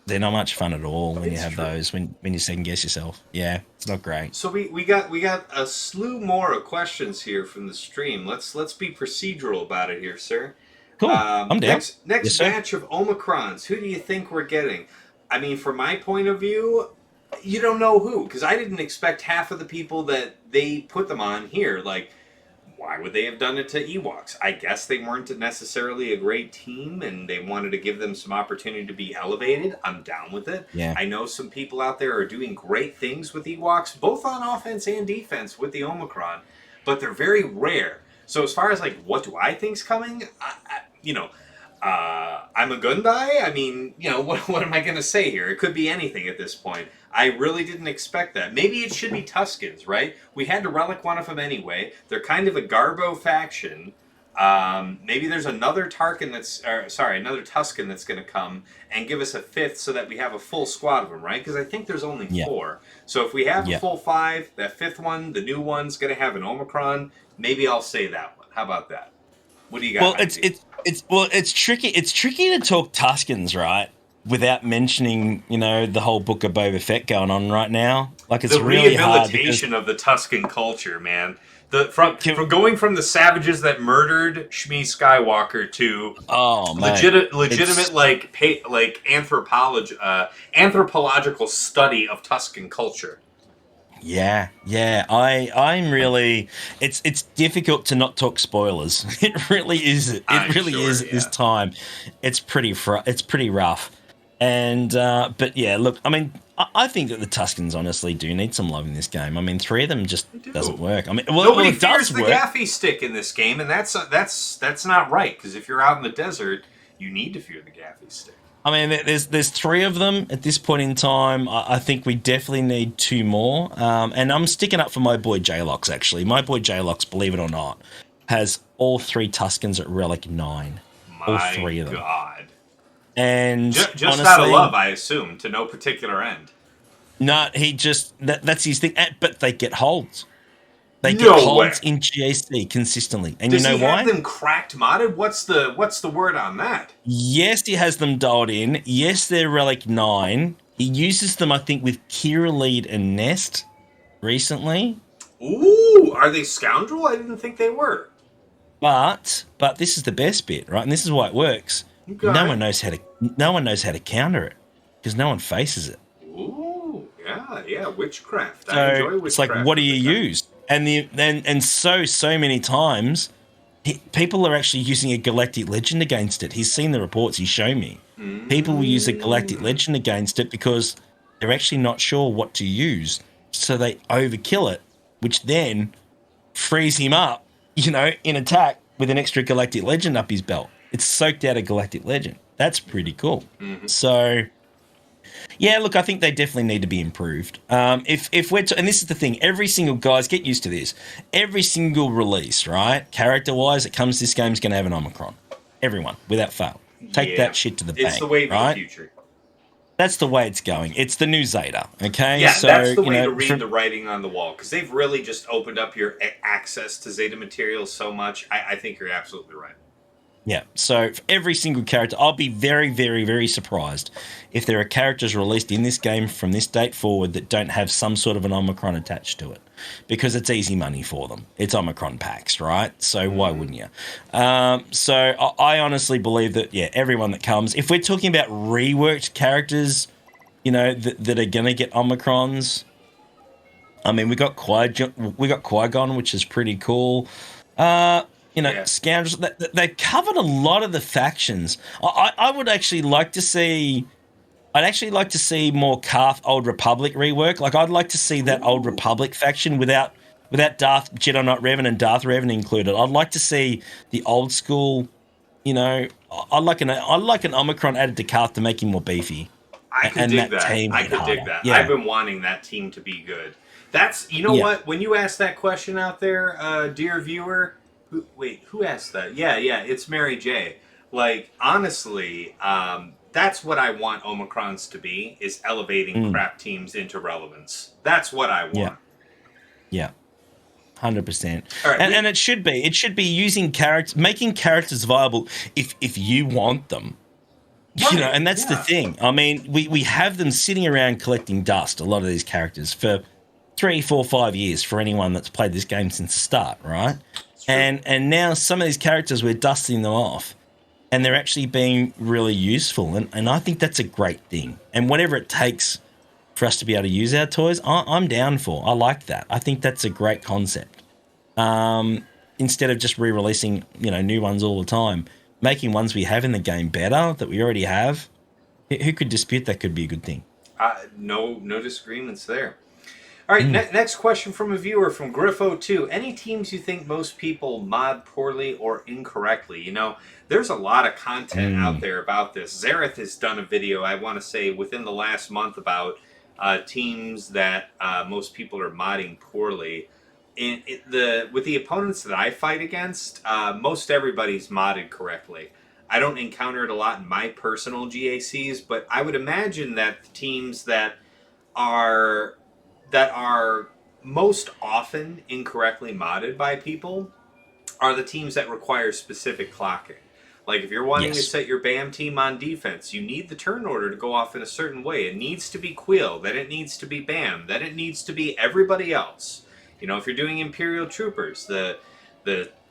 they're not much fun at all when you have true. those, when you second guess yourself. Yeah, it's not great. So we got a slew more of questions here from the stream. Let's be procedural about it here, sir. Cool. I'm down. Next Yes, sir. batch of Omicrons. Who do you think we're getting? I mean, from my point of view, you don't know who, because I didn't expect half of the people that they put them on here. Like, why would they have done it to Ewoks? I guess they weren't necessarily a great team and they wanted to give them some opportunity to be elevated. I'm down with it. Yeah. I know some people out there are doing great things with Ewoks, both on offense and defense with the Omicron, but they're very rare. So as far as like what do I think's coming, I'm a Gundai. I mean, what am I going to say here? It could be anything at this point. I really didn't expect that. Maybe it should be Tuskens, right? We had to relic one of them anyway. They're kind of a Garbo faction. Maybe there's another another Tusken that's going to come and give us a fifth, so that we have a full squad of them, right? Because I think there's only four. So if we have a full five, that fifth one, the new one's going to have an Omicron. Maybe I'll say that one. How about that? What do you got? Well, it's tricky. It's tricky to talk Tuskens, right, without mentioning, the whole Book of Boba Fett going on right now. Like, it's the really hard. The rehabilitation of the Tusken culture, man. From going from the savages that murdered Shmi Skywalker to legitimate anthropological study of Tusken culture. Yeah. I'm really. It's difficult to not talk spoilers. It really is. It really is at this time. It's pretty rough. And but yeah, look. I mean, I think that the Tuskens honestly do need some love in this game. I mean, 3 of them just doesn't work. I mean, nobody it fears does the work. gaffy stick in this game, and that's not right. Because if you're out in the desert, you need to fear the gaffy stick. I mean, there's 3 of them at this point in time. I think we definitely need 2 more. And I'm sticking up for my boy J-Lox, actually. My boy J-Lox, believe it or not, has all 3 Tuskens at Relic 9. All 3 of them. My God. And just honestly, out of love, I assume, to no particular end. No, he just... that's his thing. But they get holds. They get No holds way. in GAC consistently. And Does you know he why? have them cracked modded? What's the word on that? Yes, he has them dialed in. Yes, they're Relic 9. He uses them, I think, with Kira Lead and Nest recently. Ooh, are they scoundrel? I didn't think they were. But this is the best bit, right? And this is why it works. Okay. No one knows how to counter it because no one faces it. Ooh, yeah, witchcraft. So I enjoy witchcraft. it's like, what do you use? And so many times, people are actually using a Galactic Legend against it. He's seen the reports. He's shown me. People will use a Galactic Legend against it because they're actually not sure what to use, so they overkill it, which then frees him up, in attack with an extra Galactic Legend up his belt. It's soaked out a Galactic Legend. That's pretty cool. Mm-hmm. So, yeah, look, I think they definitely need to be improved. If we're and this is the thing, every single guys get used to this. Every single release, right, character-wise, that comes this game's going to have an Omicron. Everyone, without fail. Take that shit to the bank. It's the wave of the future. That's the way it's going. It's the new Zeta, okay? Yeah, so, that's the way to read the writing on the wall, because they've really just opened up your access to Zeta materials so much. I think you're absolutely right. Yeah, so for every single character, I'll be very, very, very surprised if there are characters released in this game from this date forward that don't have some sort of an Omicron attached to it, because it's easy money for them. It's Omicron packs, right? So why wouldn't you? So I honestly believe that, everyone that comes, if we're talking about reworked characters, that are going to get Omicrons, I mean, we got Qui-Gon, which is pretty cool. Scoundrels. They covered a lot of the factions. I would actually like to see. I'd actually like to see more Carth Old Republic rework. Like, I'd like to see that Old Republic faction without Darth Jedi Knight Revan and Darth Revan included. I'd like to see the old school. I'd like an Omicron added to Carth to make him more beefy. I could dig that. Yeah. I've been wanting that team to be good. That's what? When you asked that question out there, dear viewer. Who asked that? Yeah, it's Mary J. Like, honestly, that's what I want Omicrons to be, is elevating crap teams into relevance. That's what I want. Yeah. 100%. Right, and it should be. It should be using making characters viable if you want them. You know, and that's the thing. I mean, we have them sitting around collecting dust, a lot of these characters, for 3, 4, 5 years for anyone that's played this game since the start, right? And now some of these characters, we're dusting them off, and they're actually being really useful. And I think that's a great thing. And whatever it takes for us to be able to use our toys, I'm down for. I like that. I think that's a great concept. Instead of just re-releasing, new ones all the time, making ones we have in the game better, that we already have, who could dispute that could be a good thing? No disagreements there. All right, next question from a viewer from Griffo2. Any teams you think most people mod poorly or incorrectly? There's a lot of content out there about this. Zareth has done a video, I want to say, within the last month about teams that most people are modding poorly. With the opponents that I fight against, most everybody's modded correctly. I don't encounter it a lot in my personal GACs, but I would imagine that the teams that are most often incorrectly modded by people are the teams that require specific clocking. Like if you're wanting to set your BAM team on defense, you need the turn order to go off in a certain way. It needs to be Quill, then it needs to be BAM, then it needs to be everybody else. If you're doing Imperial Troopers, the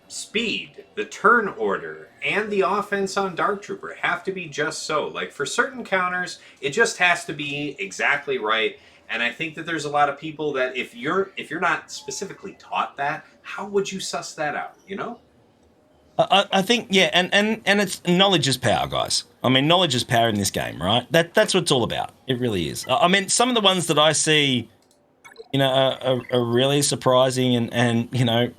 speed, the turn order, and the offense on Dark Trooper have to be just so. Like for certain counters, it just has to be exactly right. And I think that there's a lot of people that if you're not specifically taught that, how would you suss that out? I think, and it's knowledge is power, guys. I mean, knowledge is power in this game, right? That's what it's all about. It really is. I mean, some of the ones that I see, are really surprising, and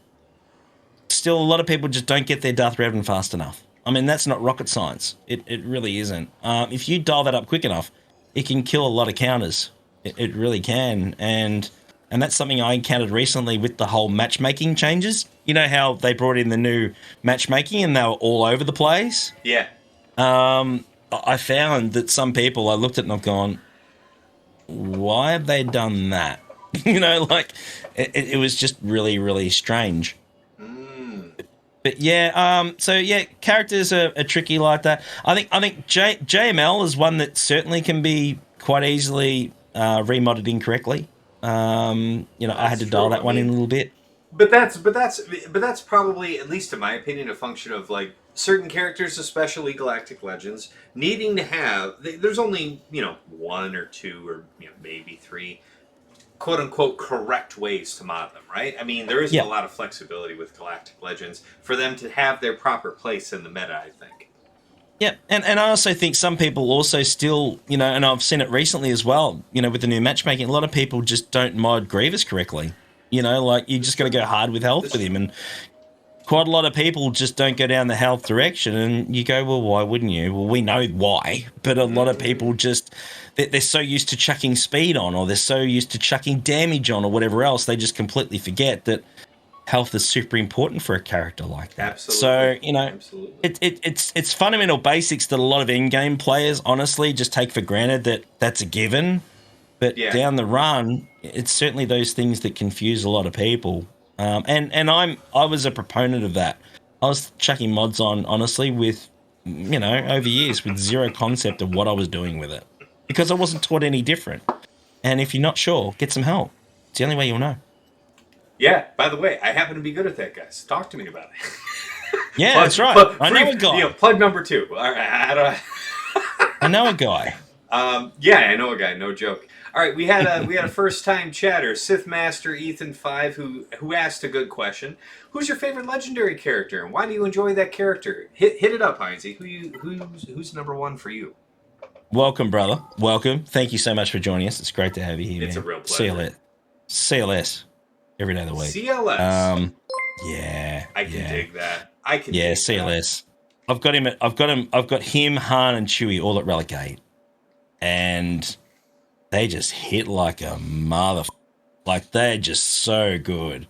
still a lot of people just don't get their Darth Revan fast enough. I mean, that's not rocket science. It really isn't. If you dial that up quick enough, it can kill a lot of counters. It really can, and that's something I encountered recently with the whole matchmaking changes. You know how they brought in the new matchmaking and they were all over the place? Yeah. I found that some people, I looked at and I've gone, why have they done that? It was just really, really strange. But characters are tricky like that. I think JML is one that certainly can be quite easily remodded incorrectly. I had to dial that one in a little bit. But that's probably, at least in my opinion, a function of like certain characters, especially Galactic Legends, needing to have. There's only 1 or 2 or maybe 3, quote unquote, correct ways to mod them, right? I mean, there isn't a lot of flexibility with Galactic Legends for them to have their proper place in the meta, I think. Yeah, and I also think some people also still, and I've seen it recently as well, with the new matchmaking, a lot of people just don't mod Grievous correctly. Like you just got to go hard with health with him, and quite a lot of people just don't go down the health direction, and you go, well, why wouldn't you? Well, we know why, but a lot of people just, they're so used to chucking speed on, or they're so used to chucking damage on, or whatever else, they just completely forget that health is super important for a character like that. Absolutely. So, Absolutely. it's fundamental basics that a lot of in-game players honestly just take for granted that that's a given. But down the run, it's certainly those things that confuse a lot of people. And I was a proponent of that. I was chucking mods on, honestly, with, over years, with zero concept of what I was doing with it. Because I wasn't taught any different. And if you're not sure, get some help. It's the only way you'll know. Yeah, by the way, I happen to be good at that, guys. Talk to me about it. Yeah, that's right. I know a guy. Plug number 2. All right, I know a guy. I know a guy. No joke. All right, we had a first time chatter, Sith Master Ethan 5, who asked a good question. Who's your favorite legendary character, and why do you enjoy that character? Hit it up, Hynesy. Who's number 1 for you? Welcome, brother. Welcome. Thank you so much for joining us. It's great to have you here. It's a real pleasure. CLS. Every day of the week. CLS. Yeah. I can dig that. I can. Yeah, dig CLS. That. I've got him, Han, and Chewie all at Relic 8, and they just hit like a mother. Like they're just so good.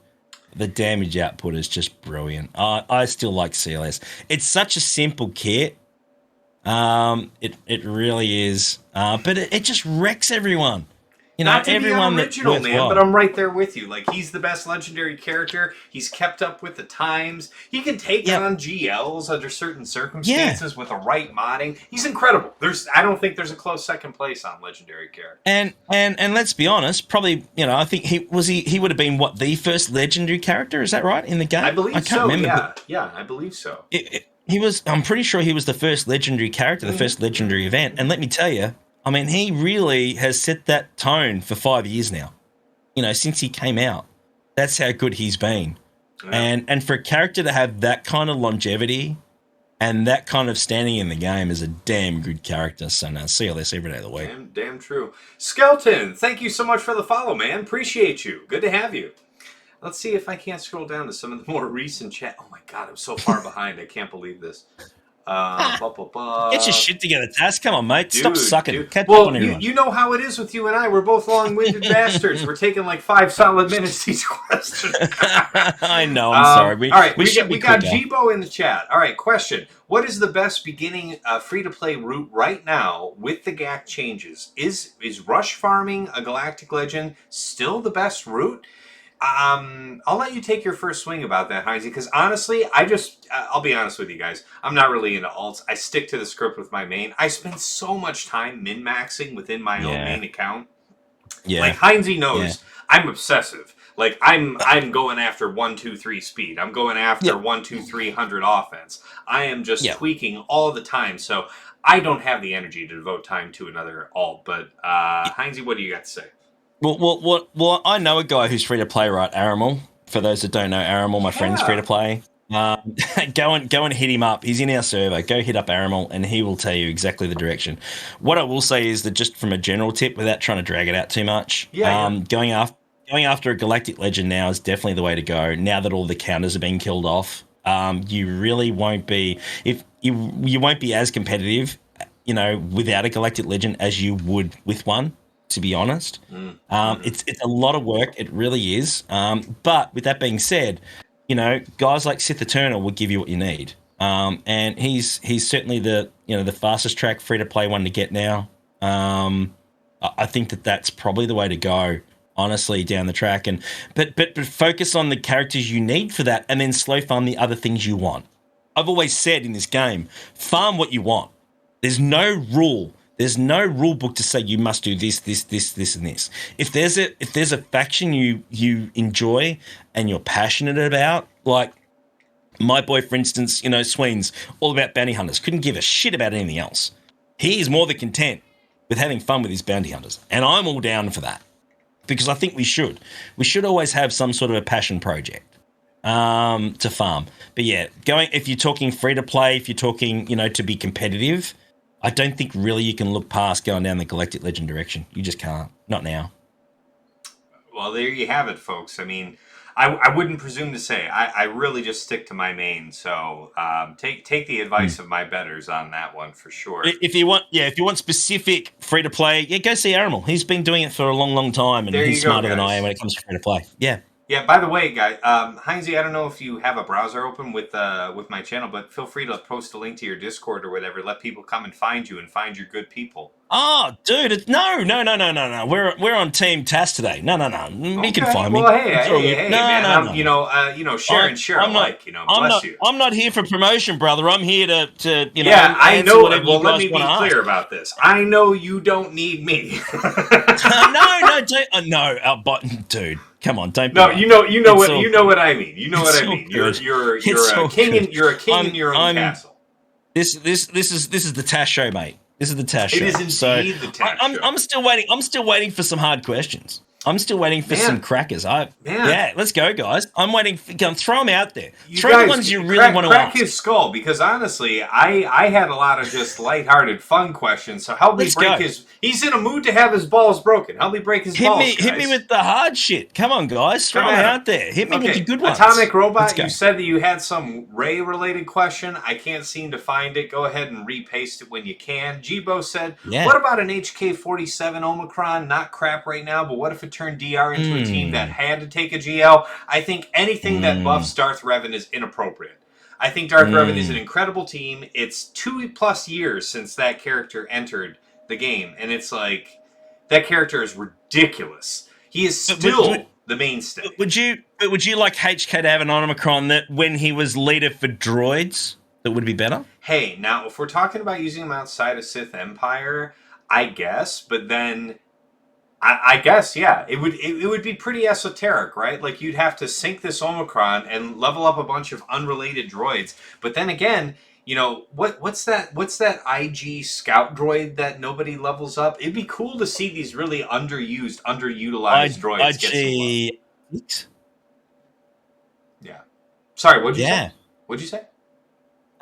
The damage output is just brilliant. I still like CLS. It's such a simple kit. It really is. But it just wrecks everyone. You know, Not to be everyone that's unoriginal, man, but worthwhile. I'm right there with you. Like, he's the best legendary character. He's kept up with the times. He can take Yep. on GLs under certain Yeah. circumstances with the right modding. He's incredible. I don't think there's a close second place on legendary character. And let's be honest, probably, you know, I think he would have been what, the first legendary character, is that right, in the game? I believe can't so. remember. Yeah, yeah, I believe so. He was. I'm pretty sure he was the first legendary character, the first legendary event. And let me tell you, I mean, he really has set that tone for 5 years now. You know, since he came out, that's how good he's been. Yeah. And for a character to have that kind of longevity and that kind of standing in the game is a damn good character. So now, see all this every day of the week. Damn true. Skelton, thank you so much for the follow, man. Appreciate you. Good to have you. Let's see if I can't scroll down to some of the more recent chat. Oh my god, I'm so far behind. I can't believe this. Get your shit together, Tass. Come on, mate. Stop sucking. Dude. Catch up Well, on everyone. you know how it is with you and I. We're both long-winded bastards. We're taking like 5 solid minutes each question. I know. I'm sorry. All right, we got quicker. Jibo in the chat. All right, question: what is the best beginning free-to-play route right now with the GAC changes? Is rush farming a Galactic Legend still the best route? I'll let you take your first swing about that, Hynesy, because honestly, I'll be honest with you guys. I'm not really into alts. I stick to the script with my main. I spend so much time min-maxing within my own main account. Yeah. Like, Hynesy knows, I'm obsessive. Like, I'm going after 1-2-3 speed. I'm going after 1-2-300 offense. I am just tweaking all the time, so I don't have the energy to devote time to another alt. But, Hynesy, what do you got to say? Well, I know a guy who's free to play, right? Arimal. For those that don't know, Arimal, my friend's free to play. Go and hit him up. He's in our server. Go hit up Arimal, and he will tell you exactly the direction. What I will say is that, just from a general tip, without trying to drag it out too much, going after a Galactic Legend now is definitely the way to go. Now that all the counters are being killed off, you really won't be you won't be as competitive, you know, without a Galactic Legend as you would with one. To be honest, it's a lot of work. It really is. But with that being said, you know, guys like Sith Eternal will give you what you need. And he's certainly the fastest track free to play one to get now. I think that's probably the way to go, honestly, down the track. But focus on the characters you need for that, and then slow farm the other things you want. I've always said in this game, farm what you want. There's no rule. There's no rule book to say you must do this, and this. If there's a faction you enjoy and you're passionate about, like my boy, for instance, you know, Sween's all about bounty hunters. Couldn't give a shit about anything else. He is more than content with having fun with his bounty hunters, and I'm all down for that, because I think we should. We should always have some sort of a passion project to farm. But yeah, if you're talking free to play, if you're talking, you know, to be competitive, I don't think really you can look past going down the Galactic Legend direction. You just can't. Not now. Well, there you have it, folks. I mean, I wouldn't presume to say. I really just stick to my main. So take the advice of my betters on that one for sure. If you want specific free to play, go see Arimal. He's been doing it for a long time, and he's smarter than I am when it comes to free to play. Yeah. Yeah, by the way, guys, Hynesy, I don't know if you have a browser open with my channel, but feel free to post a link to your Discord or whatever. Let people come and find you and find your good people. Oh, dude, no. We're on Team Tass today. No. You can find me. Well, hey, man. No. Share alike. Bless you. I'm not here for promotion, brother. I'm here to Yeah, I know. Well, let me be clear clear about this. I know you don't need me. But dude, come on, don't. No, you know what I mean. You know what I mean. You're a king in your own castle. This is the Tass show, mate. This is the Tass show. It is indeed the Tass show. I'm still waiting. I'm still waiting for some hard questions. I'm still waiting for some crackers. Yeah, let's go, guys. I'm waiting. Throw them out there. Throw the ones you really want to crack ask. his skull, because honestly, I had a lot of just lighthearted, fun questions. So help me break his. He's in a mood to have his balls broken. Help me break his balls. Hit me with the hard shit. Come on, guys. Throw them out there. Hit me with the good ones. Atomic Robot, you said that you had some Ray-related question. I can't seem to find it. Go ahead and repaste it when you can. Jibo said, what about an HK-47 Omicron? Not crap right now, but what if it turned DR into a team that had to take a GL? I think anything that buffs Darth Revan is inappropriate. I think Darth Revan is an incredible team. It's 2+ years since that character entered the game, and it's like, That character is ridiculous. He is But still the mainstay. would you like HK to have an Omicron that when he was leader for droids, that would be better? Hey, now if we're talking about using him outside of Sith Empire, I guess, but then I guess, yeah, it would be pretty esoteric, right? Like you'd have to sync this Omicron and level up a bunch of unrelated droids. But then again, what's that IG scout droid that nobody levels up? It'd be cool to see these really underutilized droids get some love. IG. Yeah. Sorry, what'd you say? Yeah, What'd you say?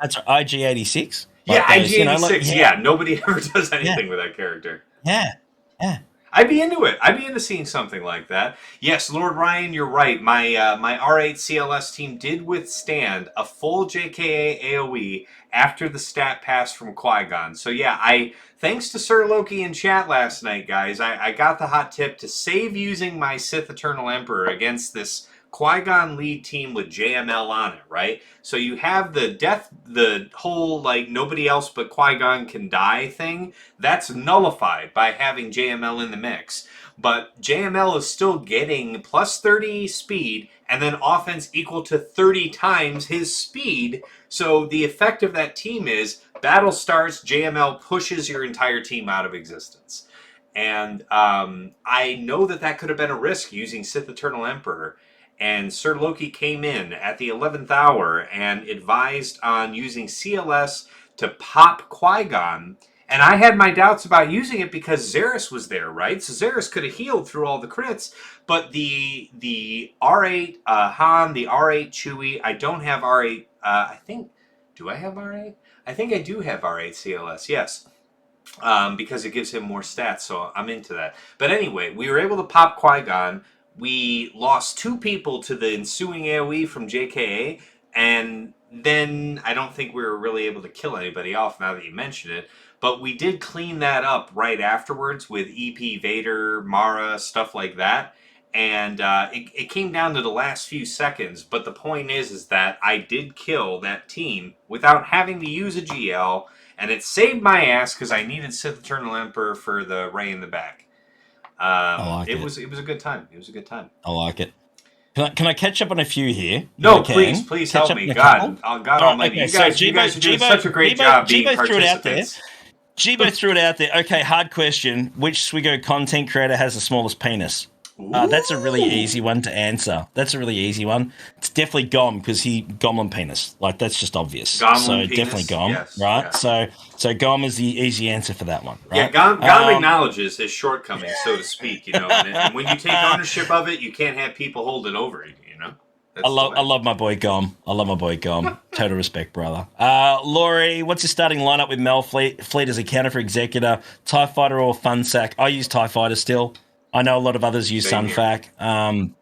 that's IG-86. Yeah, Like those, IG-86. yeah, Yeah, nobody ever does yeah, anything with that character. yeah, yeah. I'd be into it. I'd be into seeing something like that. Yes, Lord Ryan, you're right. My R8 CLS team did withstand a full JKA AOE after the stat pass from Qui-Gon. So yeah, thanks to Sir Loki in chat last night, guys, I got the hot tip to save using my Sith Eternal Emperor against this Qui-Gon lead team with JML on it, right? So you have the whole like nobody else but Qui-Gon can die thing. That's nullified by having JML in the mix. But JML is still getting plus 30 speed and then offense equal to 30 times his speed. So the effect of that team is battle starts, JML pushes your entire team out of existence. And I know that could have been a risk using Sith Eternal Emperor. And Sir Loki came in at the 11th hour and advised on using CLS to pop Qui-Gon. And I had my doubts about using it because Zaris was there, right? So Zaris could have healed through all the crits. But the R8 Han, the R8 Chewie, I don't have R8. I think, do I have R8? I think I do have R8 CLS, yes. Because it gives him more stats, so I'm into that. But anyway, we were able to pop Qui-Gon. We lost 2 people to the ensuing AoE from JKA, and then I don't think we were really able to kill anybody off now that you mention it. But we did clean that up right afterwards with EP Vader, Mara, stuff like that. And it came down to the last few seconds. But the point is that I did kill that team without having to use a GL, and it saved my ass because I needed Sith Eternal Emperor for the Ray in the back. It was a good time. It was a good time. I like it. Can I catch up on a few here? No, please help me. God Almighty, okay, you guys are doing such a great job being participants. Jibo threw it out there. Okay, hard question. Which Swigo content creator has the smallest penis? That's a really easy one to answer. That's a really easy one. It's definitely Gom because he Gomlin penis. Like that's just obvious. Gomlin penis? Definitely Gom, yes, right? Yeah. So Gom is the easy answer for that one. Right? Yeah, Gom acknowledges his shortcomings, so to speak. And when you take ownership of it, you can't have people hold it over you. I love my boy Gom. Total respect, brother. Laurie, what's your starting lineup with Mel Fleet as a counter for Executor? TIE Fighter or Fun Sack? I use TIE Fighter still. I know a lot of others use Sunfac. I am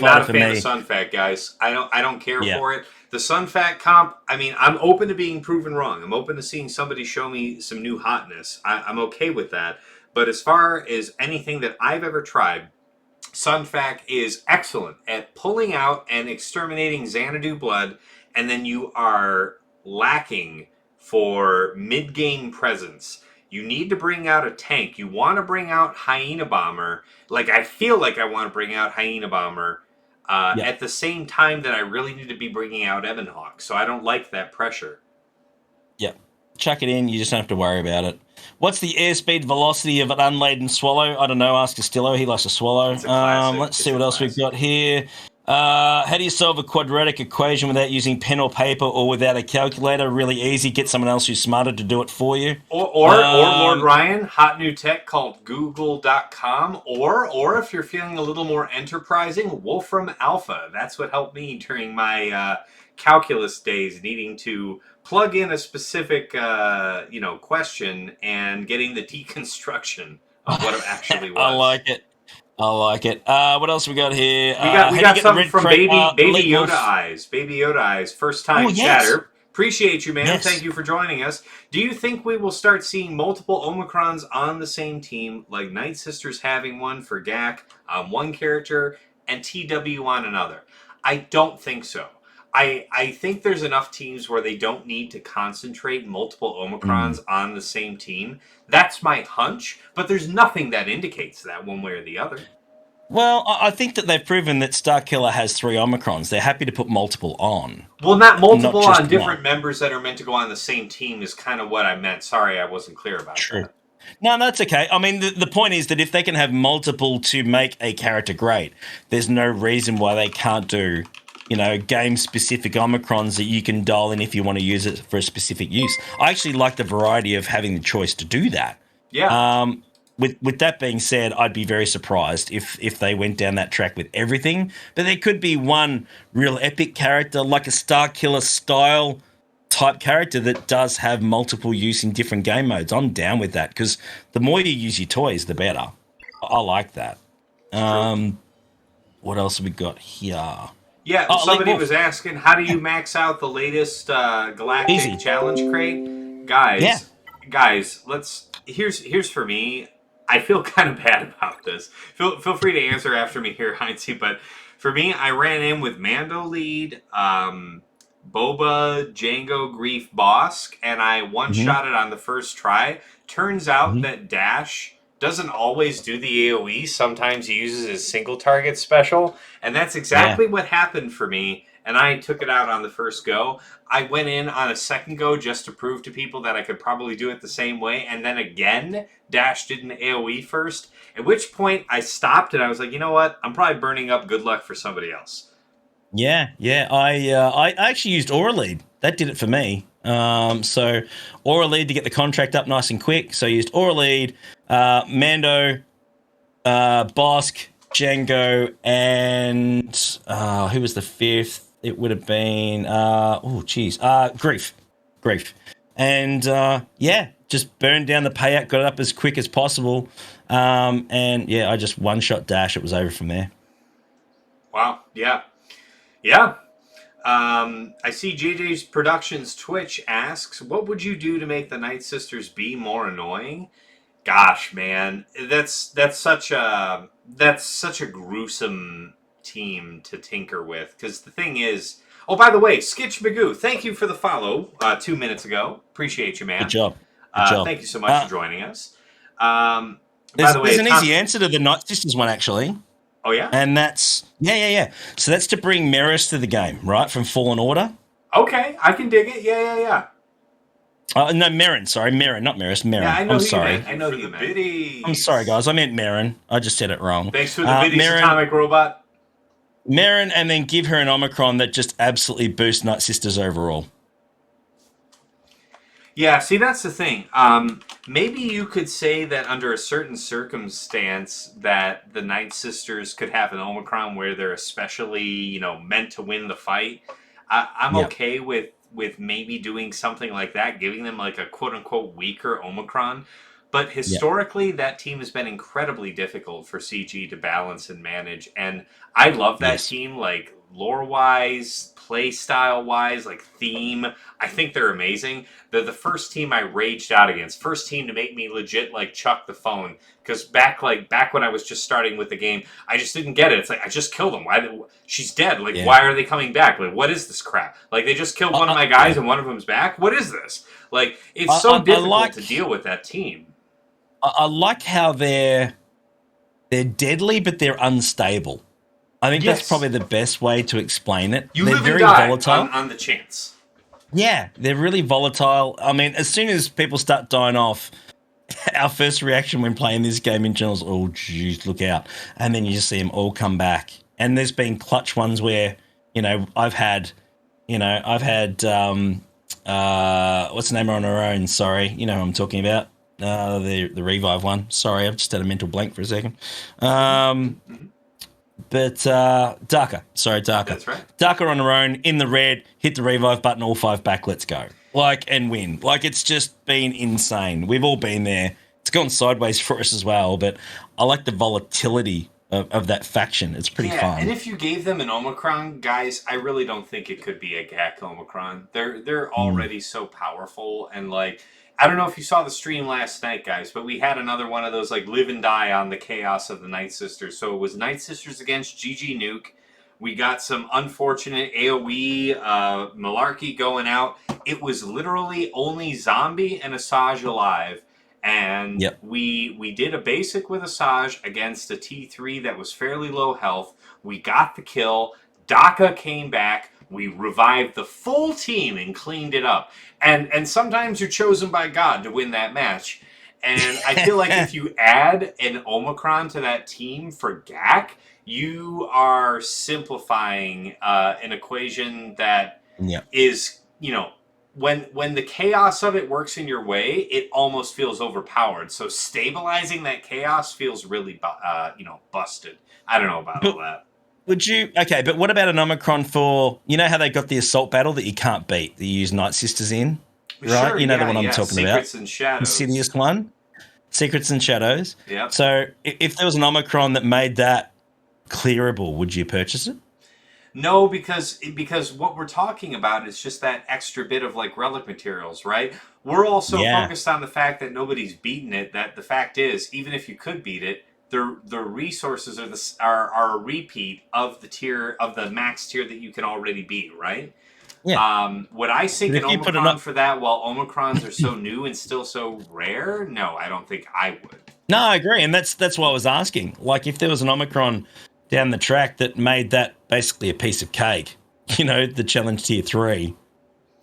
not a fan of Sunfac, guys. I don't care for it. The Sunfac comp, I mean, I'm open to being proven wrong. I'm open to seeing somebody show me some new hotness. I'm okay with that. But as far as anything that I've ever tried, Sunfac is excellent at pulling out and exterminating Xanadu blood, and then you are lacking for mid-game presence. You need to bring out a tank. You want to bring out Hyena Bomber. Like, I feel like I want to bring out Hyena Bomber at the same time that I really need to be bringing out Evan Hawk. So I don't like that pressure. Yep. Chuck it in. You just don't have to worry about it. What's the airspeed velocity of an unladen swallow? I don't know. Ask Castillo. He likes to swallow. Let's see what else we've got here. How do you solve a quadratic equation without using pen or paper or without a calculator? Really easy. Get someone else who's smarter to do it for you. Or Lord Ryan, hot new tech called Google.com. Or if you're feeling a little more enterprising, Wolfram Alpha. That's what helped me during my calculus days, needing to plug in a specific question and getting the deconstruction of what it actually was. I like it. What else we got here? We got something from Baby Yoda Eyes. Baby Yoda Eyes, first time chatter. Appreciate you, man. Yes. Thank you for joining us. Do you think we will start seeing multiple Omicrons on the same team, like Night Sisters having one for GAC on one character and TW on another? I don't think so. I think there's enough teams where they don't need to concentrate multiple Omicrons on the same team. That's my hunch, but there's nothing that indicates that one way or the other. Well, I think that they've proven that Starkiller has 3 Omicrons. They're happy to put multiple on. Well, not Not multiple just on different one. members that are meant to go on the same team is kind of what I meant. Sorry, I wasn't clear about True. that. No, that's okay. I mean, the point is that if they can have multiple to make a character great, there's no reason why they can't do, game-specific Omicrons that you can dial in if you want to use it for a specific use. I actually like the variety of having the choice to do that. Yeah. With that being said, I'd be very surprised if they went down that track with everything. But there could be one real epic character, like a Starkiller style type character that does have multiple use in different game modes. I'm down with that because the more you use your toys, the better. I like that. What else have we got here? Yeah, Oh, somebody was asking, how do you max out the latest Galactic Easy. Challenge crate? Yeah. Guys, here's for me. I feel kind of bad about this. Feel free to answer after me here, Hynesy, but for me, I ran in with Mando lead, Boba, Django, Grief, Bosk, and I one-shot it on the first try. Turns out that Dash doesn't always do the AoE. Sometimes he uses his single target special, and that's exactly what happened for me, and I took it out on the first go. I went in on a second go just to prove to people that I could probably do it the same way, and then again, Dash did an AoE first, at which point I stopped and I was like, you know what? I'm probably burning up good luck for somebody else. Yeah. I actually used Aura Lead. That did it for me. So Aura Lead to get the contract up nice and quick. So I used Aura Lead, Mando, Bosk, Django, and who was the fifth? It would have been Grief, and just burned down the payout, got it up as quick as possible, and I just one shot Dash. It was over from there. Wow. Yeah. I see JJ's Productions Twitch asks, what would you do to make the Night Sisters be more annoying? Gosh, man, that's such a gruesome team to tinker with. Because the thing is, oh, by the way, Skitch Magoo, thank you for the follow 2 minutes ago. Appreciate you, man. Good job. Good job. Thank you so much for joining us. By There's the way, an easy answer to the Night Sisters one, actually. Oh, yeah? And that's, So that's to bring Merris to the game, right, from Fallen Order. Okay, I can dig it. Yeah. No, Merrin. Sorry, Merrin, not Merris. Merrin. Yeah, I know I'm who sorry. You meant. I know who you meant. I'm sorry, guys. I meant Merrin. I just said it wrong. Thanks for the biddies, atomic robot. Merrin, and then give her an Omicron that just absolutely boosts Night Sisters overall. Yeah, see, that's the thing. Maybe you could say that under a certain circumstance that the Night Sisters could have an Omicron where they're especially, meant to win the fight. I'm okay with maybe doing something like that, giving them like a quote-unquote weaker Omicron. But historically, that team has been incredibly difficult for CG to balance and manage. And I love that team, like, lore-wise, play style-wise, like, theme. I think they're amazing. They're the first team I raged out against. First team to make me legit, like, chuck the phone. Because back when I was just starting with the game, I just didn't get it. It's like, I just killed them. She's dead. Like, why are they coming back? Like, what is this crap? Like, they just killed one of my guys and one of them's back? What is this? Like, it's so difficult to deal with that team. I like how they're deadly, but they're unstable. I think that's probably the best way to explain it. They're live very volatile on the chance. Yeah, they're really volatile. I mean, as soon as people start dying off, our first reaction when playing this game in general is, oh, geez, look out. And then you just see them all come back. And there's been clutch ones where, I've had, what's the name on our own? Sorry, you know who I'm talking about. The revive one. Sorry, I've just had a mental blank for a second. But Darker. Sorry, Darker. That's right. Darker on her own, in the red, hit the revive button, all 5 back, let's go. And win. It's just been insane. We've all been there. It's gone sideways for us as well, but I like the volatility of that faction. It's pretty fun. And if you gave them an Omicron, guys, I really don't think it could be a GAC Omicron. They're already so powerful, and I don't know if you saw the stream last night, guys, but we had another one of those live and die on the chaos of the Night Sisters. So it was Night Sisters against GG Nuke, We got some unfortunate AoE malarkey going out. It was literally only Zombie and Asajj alive. And Yep. we did a basic with Asajj against a T3 that was fairly low health. We got the kill. Daka came back. We revived the full team and cleaned it up. And sometimes you're chosen by God to win that match. And I feel like if you add an Omicron to that team for GAC, you are simplifying an equation that Yep. is, when the chaos of it works in your way, it almost feels overpowered. So stabilizing that chaos feels really, busted. I don't know about all that. Would you? Okay, but what about an Omicron for, how they got the assault battle that you can't beat, that you use Night Sisters in, right? Sure, You know the yeah, one I'm yeah. talking Secrets about? and Shadows. Insidious one? Secrets and Shadows. Yep. So if there was an Omicron that made that clearable, would you purchase it? No, because what we're talking about is just that extra bit of like relic materials, right? We're also Yeah. focused on the fact that nobody's beaten it. That the fact is, even if you could beat it, the resources are a repeat of the max tier that you can already beat, right? Yeah. Would I sink But an if you put it Omicron up, for that while Omicrons are so new and still so rare? No, I don't think I would. no, I agree, and that's what I was asking. Like, if there was an Omicron down the track that made that basically a piece of cake, the challenge tier 3,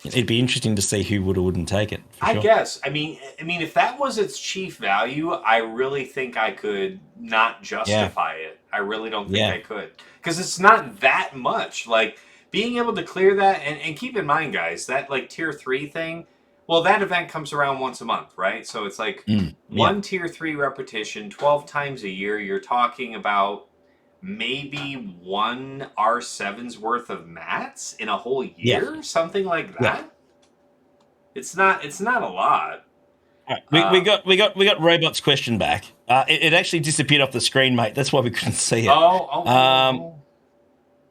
it'd be interesting to see who would or wouldn't take it. For I sure. guess. I mean, if that was its chief value, I really think I could not justify it. I really don't think I could, because it's not that much. Like being able to clear that, and keep in mind, guys, that like tier 3 thing. Well, that event comes around once a month, right? So it's like one tier 3 repetition, 12 times a year. You're talking about maybe one R7's worth of mats in a whole year, something like that. Yeah. It's not a lot. Right. We got Robot's question back. It actually disappeared off the screen, mate. That's why we couldn't see it.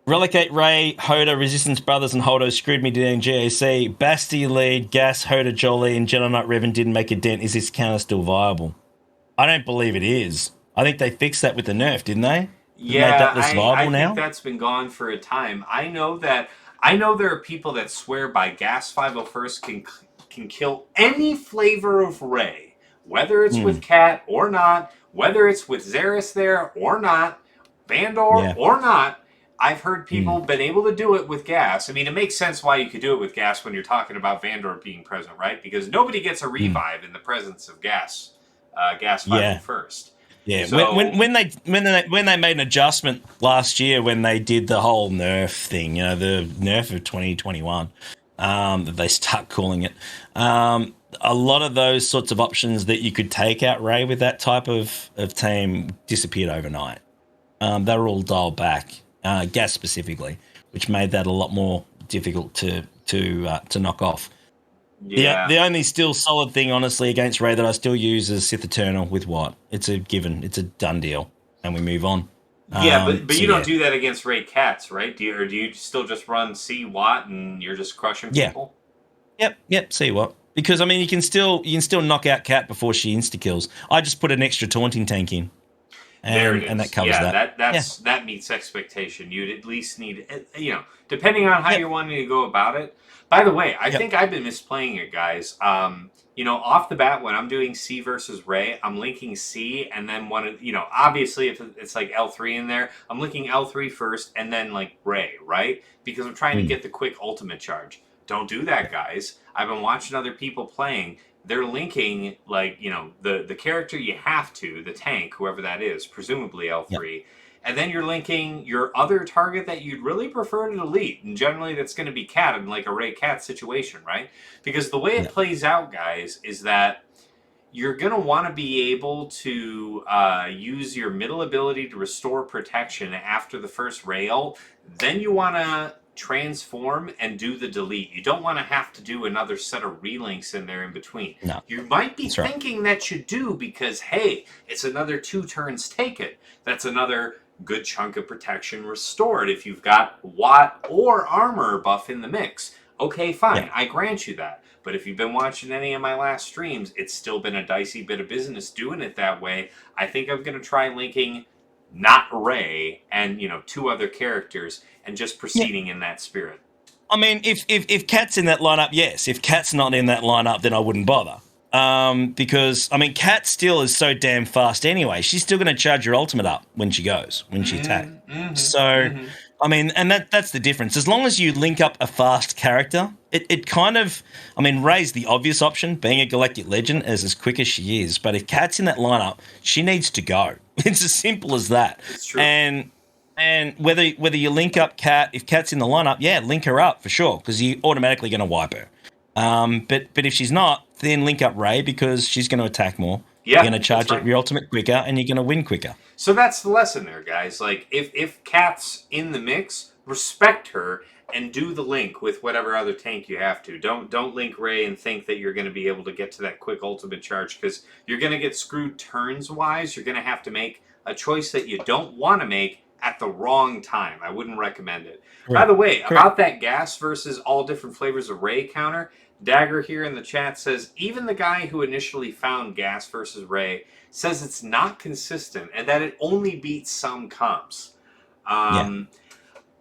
Relicate Ray, Hoda, Resistance Brothers, and Holdo screwed me down GAC. Basti lead, Gas, Hoda, Jolie, and Jedi Knight Revan didn't make a dent. Is this counter still viable? I don't believe it is. I think they fixed that with the nerf, didn't they? Yeah, made that less viable I now? think that's been gone for a time. I know there are people that swear by Gas 501st can kill any flavor of Ray, whether it's with Cat or not, whether it's with Xeris there or not, Vandor or not. I've heard people been able to do it with Gas. I mean, it makes sense why you could do it with Gas when you're talking about Vandor being present, right? Because nobody gets a revive in the presence of Gas 501st. Yeah, So, when they made an adjustment last year when they did the whole nerf thing, the nerf of 2021, that they start calling it, a lot of those sorts of options that you could take out Ray with that type of team disappeared overnight. They were all dialed back, Gas specifically, which made that a lot more difficult to knock off. yeah. The only still solid thing, honestly, against Ray that I still use is Sith Eternal with Watt. It's a given. It's a done deal. And we move on. Yeah, but you don't do that against Ray Cats, right? Do you still just run C Watt and you're just crushing people? Yep. See what? Because, I mean, you can still knock out Cat before she insta-kills. I just put an extra taunting tank in. There it is. And that covers that. That meets expectation. You'd at least need, depending on how you're wanting to go about it. By the way, I think I've been misplaying it, guys. Off the bat, when I'm doing C versus Ray, I'm linking C, and then obviously if it's like L3 in there, I'm linking L3 first, and then like Ray, right? Because I'm trying to get the quick ultimate charge. Don't do that, guys. I've been watching other people playing. They're linking the character you have to, the tank, whoever that is, presumably L3. And then you're linking your other target that you'd really prefer to delete. And generally that's going to be Cat in like a Ray Cat situation, right? Because the way it plays out, guys, is that you're going to want to be able to use your middle ability to restore protection after the first Ray ult. Then you want to transform and do the delete. You don't want to have to do another set of relinks in there in between. No. You might be thinking that you do because, hey, it's another 2 turns take it. That's another good chunk of protection restored if you've got Watt or armor buff in the mix. Okay, fine, I grant you that. But if you've been watching any of my last streams, it's still been a dicey bit of business doing it that way. I think I'm going to try linking not Rey, and, you know, 2 other characters, and just Yeah. proceeding in that spirit. I mean, if Kat's in that lineup, yes. If Kat's not in that lineup, then I wouldn't bother. Because I mean, Kat still is so damn fast anyway. She's still going to charge her ultimate up when she attacks. So, I mean, and that's the difference. As long as you link up a fast character, it kind of, I mean, Rey's the obvious option, being a Galactic Legend, as quick as she is. But if Kat's in that lineup, she needs to go. It's as simple as that. It's true. And whether you link up Kat, if Kat's in the lineup, yeah, link her up for sure, because you're automatically going to wipe her. But if she's not, then link up Rey, because she's going to attack more. Yeah, you're going to charge up your ultimate quicker, and you're going to win quicker. So that's the lesson there, guys. Like, if Kat's in the mix, respect her and do the link with whatever other tank you have to. Don't link Rey and think that you're going to be able to get to that quick ultimate charge, because you're going to get screwed turns-wise. You're going to have to make a choice that you don't want to make at the wrong time. I wouldn't recommend it. Right. By the way, about that gas versus all different flavors of Rey counter, Dagger here in the chat says, even the guy who initially found gas versus Rey says it's not consistent and that it only beats some comps. I'm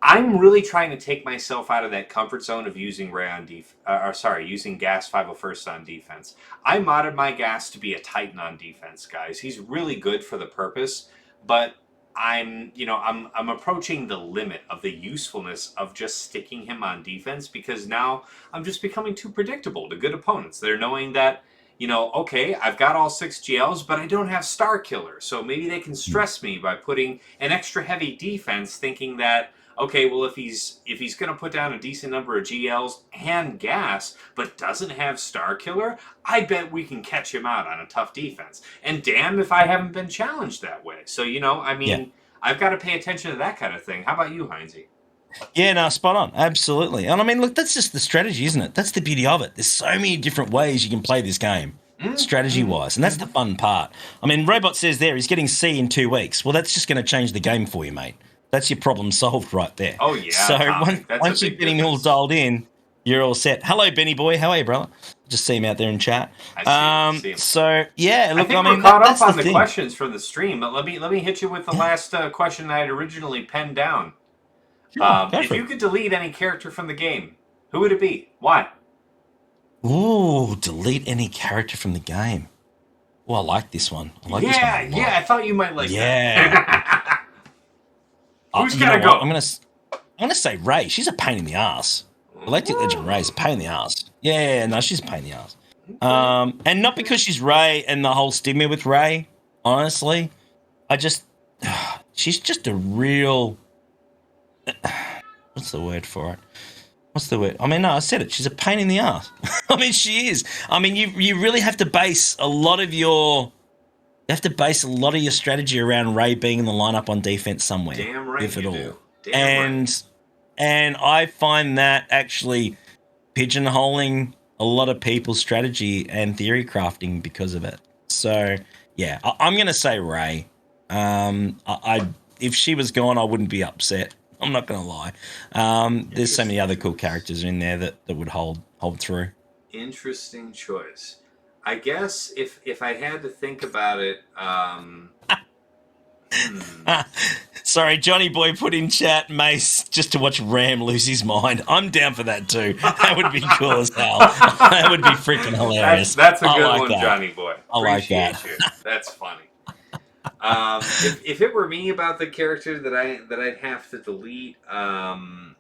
really trying to take myself out of that comfort zone of using Rey on using Gas 501st on defense. I modded my Gas to be a Titan on defense, guys. He's really good for the purpose, but I'm approaching the limit of the usefulness of just sticking him on defense, because now I'm just becoming too predictable to good opponents. They're knowing that, you know, okay, I've got all 6 GLs, but I don't have Star Killer, so maybe they can stress me by putting an extra heavy defense, thinking that, okay, well, if he's going to put down a decent number of GLs and gas, but doesn't have Star Killer, I bet we can catch him out on a tough defense. And damn if I haven't been challenged that way. So, you know, I mean, I've got to pay attention to that kind of thing. How about you, Hynesy? Yeah, no, spot on. Absolutely. And I mean, look, that's just the strategy, isn't it? That's the beauty of it. There's so many different ways you can play this game, strategy-wise, and that's the fun part. I mean, Robot says there he's getting C in 2 weeks. Well, that's just going to change the game for you, mate. That's your problem solved right there. Oh, yeah. So once you're getting all dialed in, you're all set. Hello, Benny boy. How are you, brother? Just see him out there in chat. I see him. So, yeah, look, I mean, we're caught up on the questions from the stream, but let me hit you with the last question I had originally penned down. Sure, if you could delete any character from the game, who would it be? Why? Ooh, delete any character from the game. Oh, I like this one. I like this one a lot. I thought you might like that. Yeah. Who's gonna go? I'm gonna say Rey. She's a pain in the ass. Galactic Legend Rey's a pain in the ass. Yeah, no, she's a pain in the ass. And not because she's Rey and the whole stigma with Rey. Honestly, she's just a real. What's the word for it? What's the word? I mean, no, I said it. She's a pain in the ass. I mean, she is. I mean, you really have to base a lot of your. You have to base a lot of your strategy around Rey being in the lineup on defense somewhere. Damn right, if at you all. do. Damn right. And I find that actually pigeonholing a lot of people's strategy and theory crafting because of it. So yeah, I'm going to say Rey. If she was gone, I wouldn't be upset. I'm not going to lie. There's so many other cool characters in there that would hold through. Interesting choice. I guess if I had to think about it, Sorry, Johnny Boy put in chat Mace just to watch Ram lose his mind. I'm down for that too. That would be cool as hell. That would be freaking hilarious. That's a good one, Johnny Boy. I like that. That's funny. If it were me about the character that I'd have to delete, God,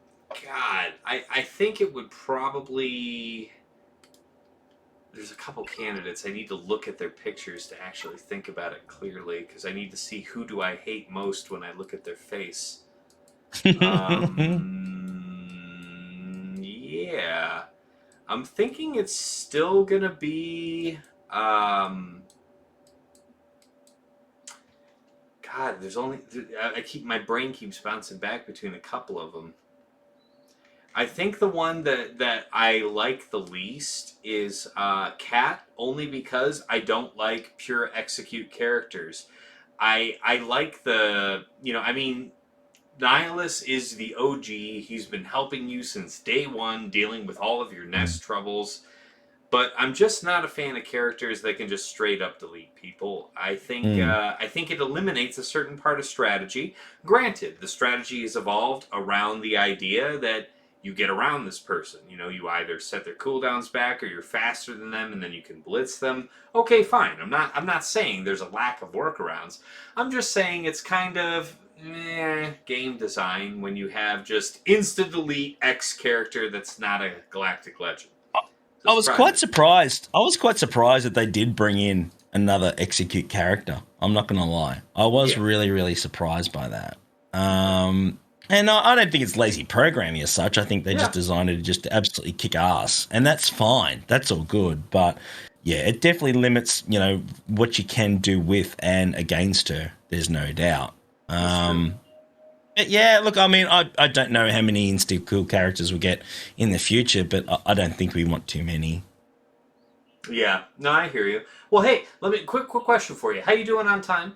I think it would probably. There's a couple candidates. I need to look at their pictures to actually think about it clearly, because I need to see who do I hate most when I look at their face. Yeah. I'm thinking it's still going to be... God, there's only... my brain keeps bouncing back between a couple of them. I think the one that I like the least is Cat, only because I don't like pure execute characters. I like the, I mean, Nihilus is the OG. He's been helping you since day one, dealing with all of your nest troubles. but I'm just not a fan of characters that can just straight up delete people. I think it eliminates a certain part of strategy. Granted, the strategy has evolved around the idea that you get around this person. You know, you either set their cooldowns back or you're faster than them and then you can blitz them. Okay, fine. I'm not saying there's a lack of workarounds. I'm just saying it's kind of game design when you have just instant delete X character that's not a Galactic Legend. I was quite surprised. I was quite surprised that they did bring in another execute character. I'm not going to lie. I was really, really surprised by that. And I don't think it's lazy programming as such. I think they just designed it to just absolutely kick ass. And that's fine. That's all good. But, yeah, it definitely limits, you know, what you can do with and against her. There's no doubt. But yeah, look, I mean, I don't know how many insta-cool characters we'll get in the future, but I don't think we want too many. Yeah, no, I hear you. Well, hey, let me quick question for you. How you doing on time?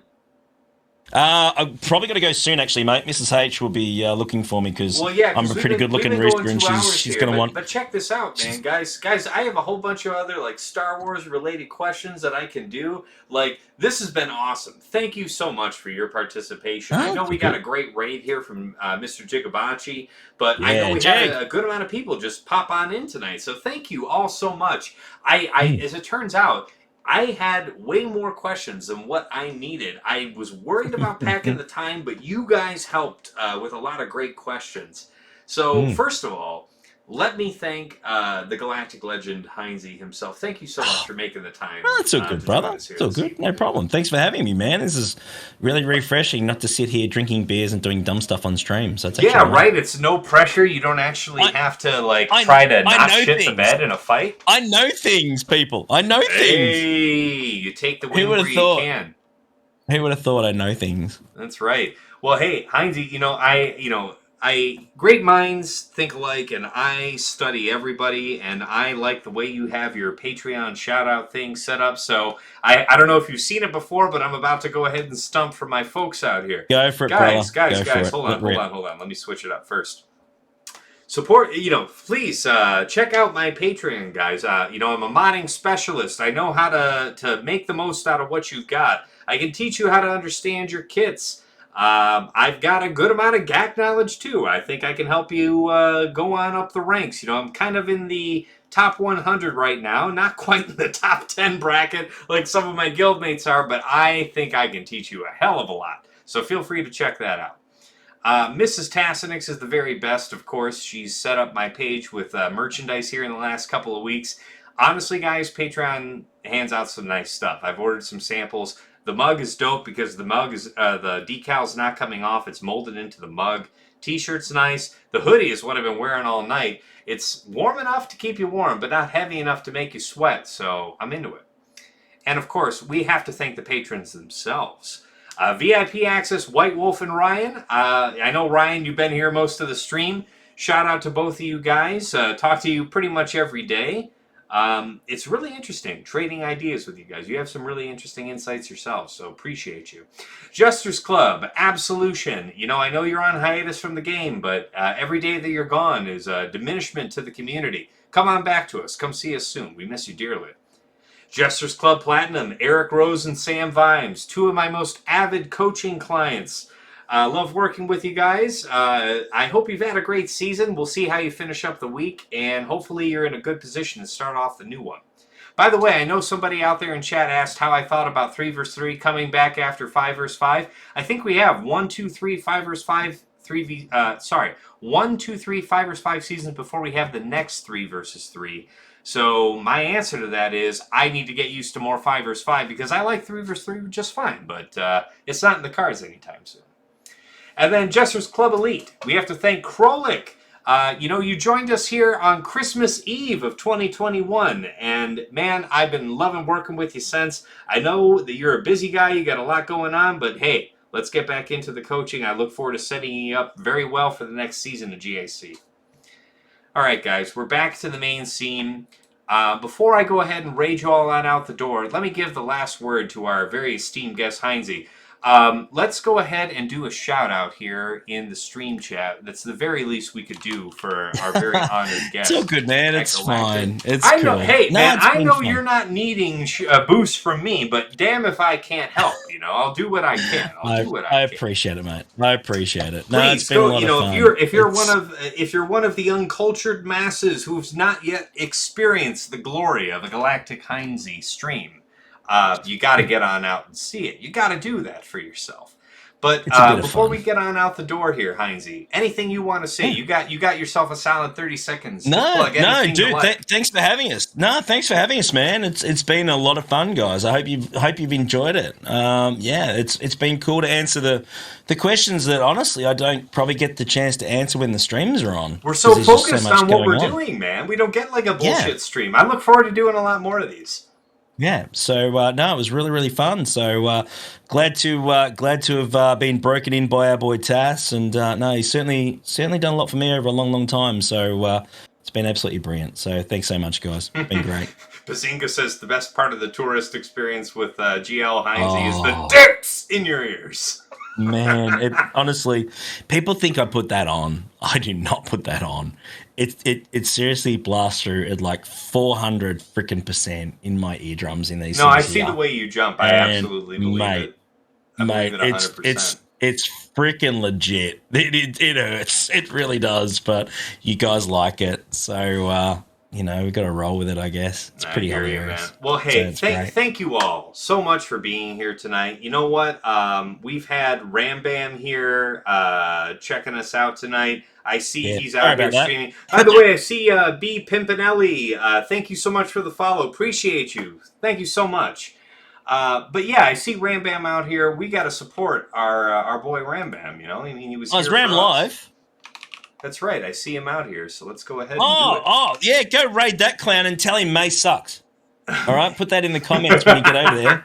I'm probably going to go soon, actually, mate. Mrs. H will be looking for me because I'm a pretty good-looking rooster, and she's going to want. But check this out, man, guys. I have a whole bunch of other like Star Wars related questions that I can do. Like, this has been awesome. Thank you so much for your participation. I know we got a great raid here from Mr. Jigabachi, but I know we had a good amount of people just pop on in tonight. So thank you all so much. As it turns out, I had way more questions than what I needed. I was worried about packing the time, but you guys helped with a lot of great questions. So, first of all, let me thank the Galactic Legend Hynesy himself. Thank you so much for making the time. Oh, that's all good, brother. It's all good. No problem. Thanks for having me, man. This is really refreshing not to sit here drinking beers and doing dumb stuff on stream. So it's right. It's no pressure. You don't actually have to try to not shit the bed in a fight. I know things, people. I know things. Hey, you take the win where you can. Who would have thought I know things? That's right. Well, hey, Hynesy, great minds think alike, and I study everybody, and I like the way you have your Patreon shout-out thing set up, so I don't know if you've seen it before, but I'm about to go ahead and stump for my folks out here. Go for it, guys, brother. Hold on. Let me switch it up first. Support, please check out my Patreon, guys. I'm a modding specialist. I know how to make the most out of what you've got. I can teach you how to understand your kits. I've got a good amount of GAC knowledge, too. I think I can help you go on up the ranks. I'm kind of in the top 100 right now. Not quite in the top 10 bracket like some of my guildmates are, but I think I can teach you a hell of a lot. So feel free to check that out. Mrs. Tassinix is the very best, of course. She's set up my page with merchandise here in the last couple of weeks. Honestly, guys, Patreon hands out some nice stuff. I've ordered some samples. The mug is dope because the mug is the decal's not coming off. It's molded into the mug. T-shirt's nice. The hoodie is what I've been wearing all night. It's warm enough to keep you warm, but not heavy enough to make you sweat, so I'm into it. And of course, we have to thank the patrons themselves. VIP access, White Wolf and Ryan. I know, Ryan, you've been here most of the stream. Shout out to both of you guys. Talk to you pretty much every day. It's really interesting trading ideas with you guys. You have some really interesting insights yourselves, so appreciate you. Jester's Club, Absolution. I know you're on hiatus from the game, but every day that you're gone is a diminishment to the community. Come on back to us. Come see us soon. We miss you dearly. Jester's Club Platinum, Eric Rose and Sam Vimes, two of my most avid coaching clients. Love working with you guys. I hope you've had a great season. We'll see how you finish up the week, and hopefully you're in a good position to start off the new one. By the way, I know somebody out there in chat asked how I thought about 3 vs 3 coming back after 5 vs 5. I think we have 1, 2, 3, 5 vs 5, 1, 2, 3, 5 vs 5 seasons before we have the next 3 vs 3. So my answer to that is I need to get used to more 5 vs 5 because I like 3 vs 3 just fine, but it's not in the cards anytime soon. And then Jester's Club Elite. We have to thank Krolik. You joined us here on Christmas Eve of 2021, and man, I've been loving working with you since. I know that you're a busy guy, you got a lot going on, but hey, let's get back into the coaching. I look forward to setting you up very well for the next season of GAC. All right, guys, we're back to the main scene. Before I go ahead and rage you all on out the door, let me give the last word to our very esteemed guest, Hynesy. Let's go ahead and do a shout out here in the stream chat. That's the very least we could do for our very honored guest. It's all good, man. at It's Galactic. fine. It's I know. cool. Hey, No, man, it's I been know fun. you're not needing a boost from me, but damn if I can't help. I'll do what I can. I'll do what I I can. appreciate it, mate. I appreciate it. No, Please it's been a lot of fun. if you're one of the uncultured masses who's not yet experienced the glory of a Galactic Hynesy stream, you got to get on out and see it. You got to do that for yourself. But before we get on out the door here, Hynesy, anything you want to say? You got yourself a solid 30 seconds. To plug anything dude. you like. Thanks for having us. No, thanks for having us, man. It's been a lot of fun, guys. I hope you've enjoyed it. Yeah, it's been cool to answer the questions that honestly I don't probably get the chance to answer when the streams are on. We're so focused on what we're doing, man. We don't get like a bullshit stream. I look forward to doing a lot more of these. Yeah, so no, it was really, really fun. So glad to have been broken in by our boy Tass, and no, he's certainly done a lot for me over a long, long time. So it's been absolutely brilliant. So thanks so much, guys. It's been great. Bazinga says the best part of the tourist experience with GL Hynesy is the dips in your ears. Man, honestly, people think I put that on. I do not put that on. It seriously blasts through at like 400 freaking % in my eardrums in these. No, I see the way you jump. I absolutely believe it. Mate, it's freaking legit. It hurts. It really does. But you guys like it, so we got to roll with it. I guess it's pretty hilarious. Man. Well, hey, thank you all so much for being here tonight. You know what? We've had Ram Bam here checking us out tonight. I see he's out here streaming. By the way, I see B Pimpinelli. Thank you so much for the follow. Appreciate you. Thank you so much. But yeah, I see Ram Bam out here. We got to support our boy Ram Bam. I mean, he was. Is Ram live? That's right. I see him out here. So let's go ahead and do it. Oh, yeah. Go raid that clown and tell him May sucks. All right, put that in the comments when you get over there.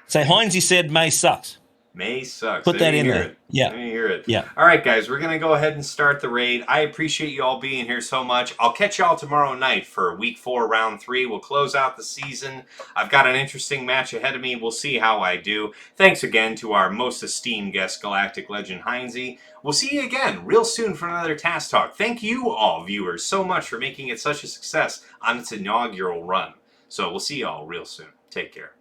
Say Hynesy said May sucks. May sucks. Put that in there. Yeah. Let me hear it. Yeah. All right, guys, we're going to go ahead and start the raid. I appreciate you all being here so much. I'll catch y'all tomorrow night for Week 4, Round 3. We'll close out the season. I've got an interesting match ahead of me. We'll see how I do. Thanks again to our most esteemed guest, Galactic Legend Hynesy. We'll see you again real soon for another TassTalk. Thank you all, viewers, so much for making it such a success on its inaugural run. So we'll see y'all real soon. Take care.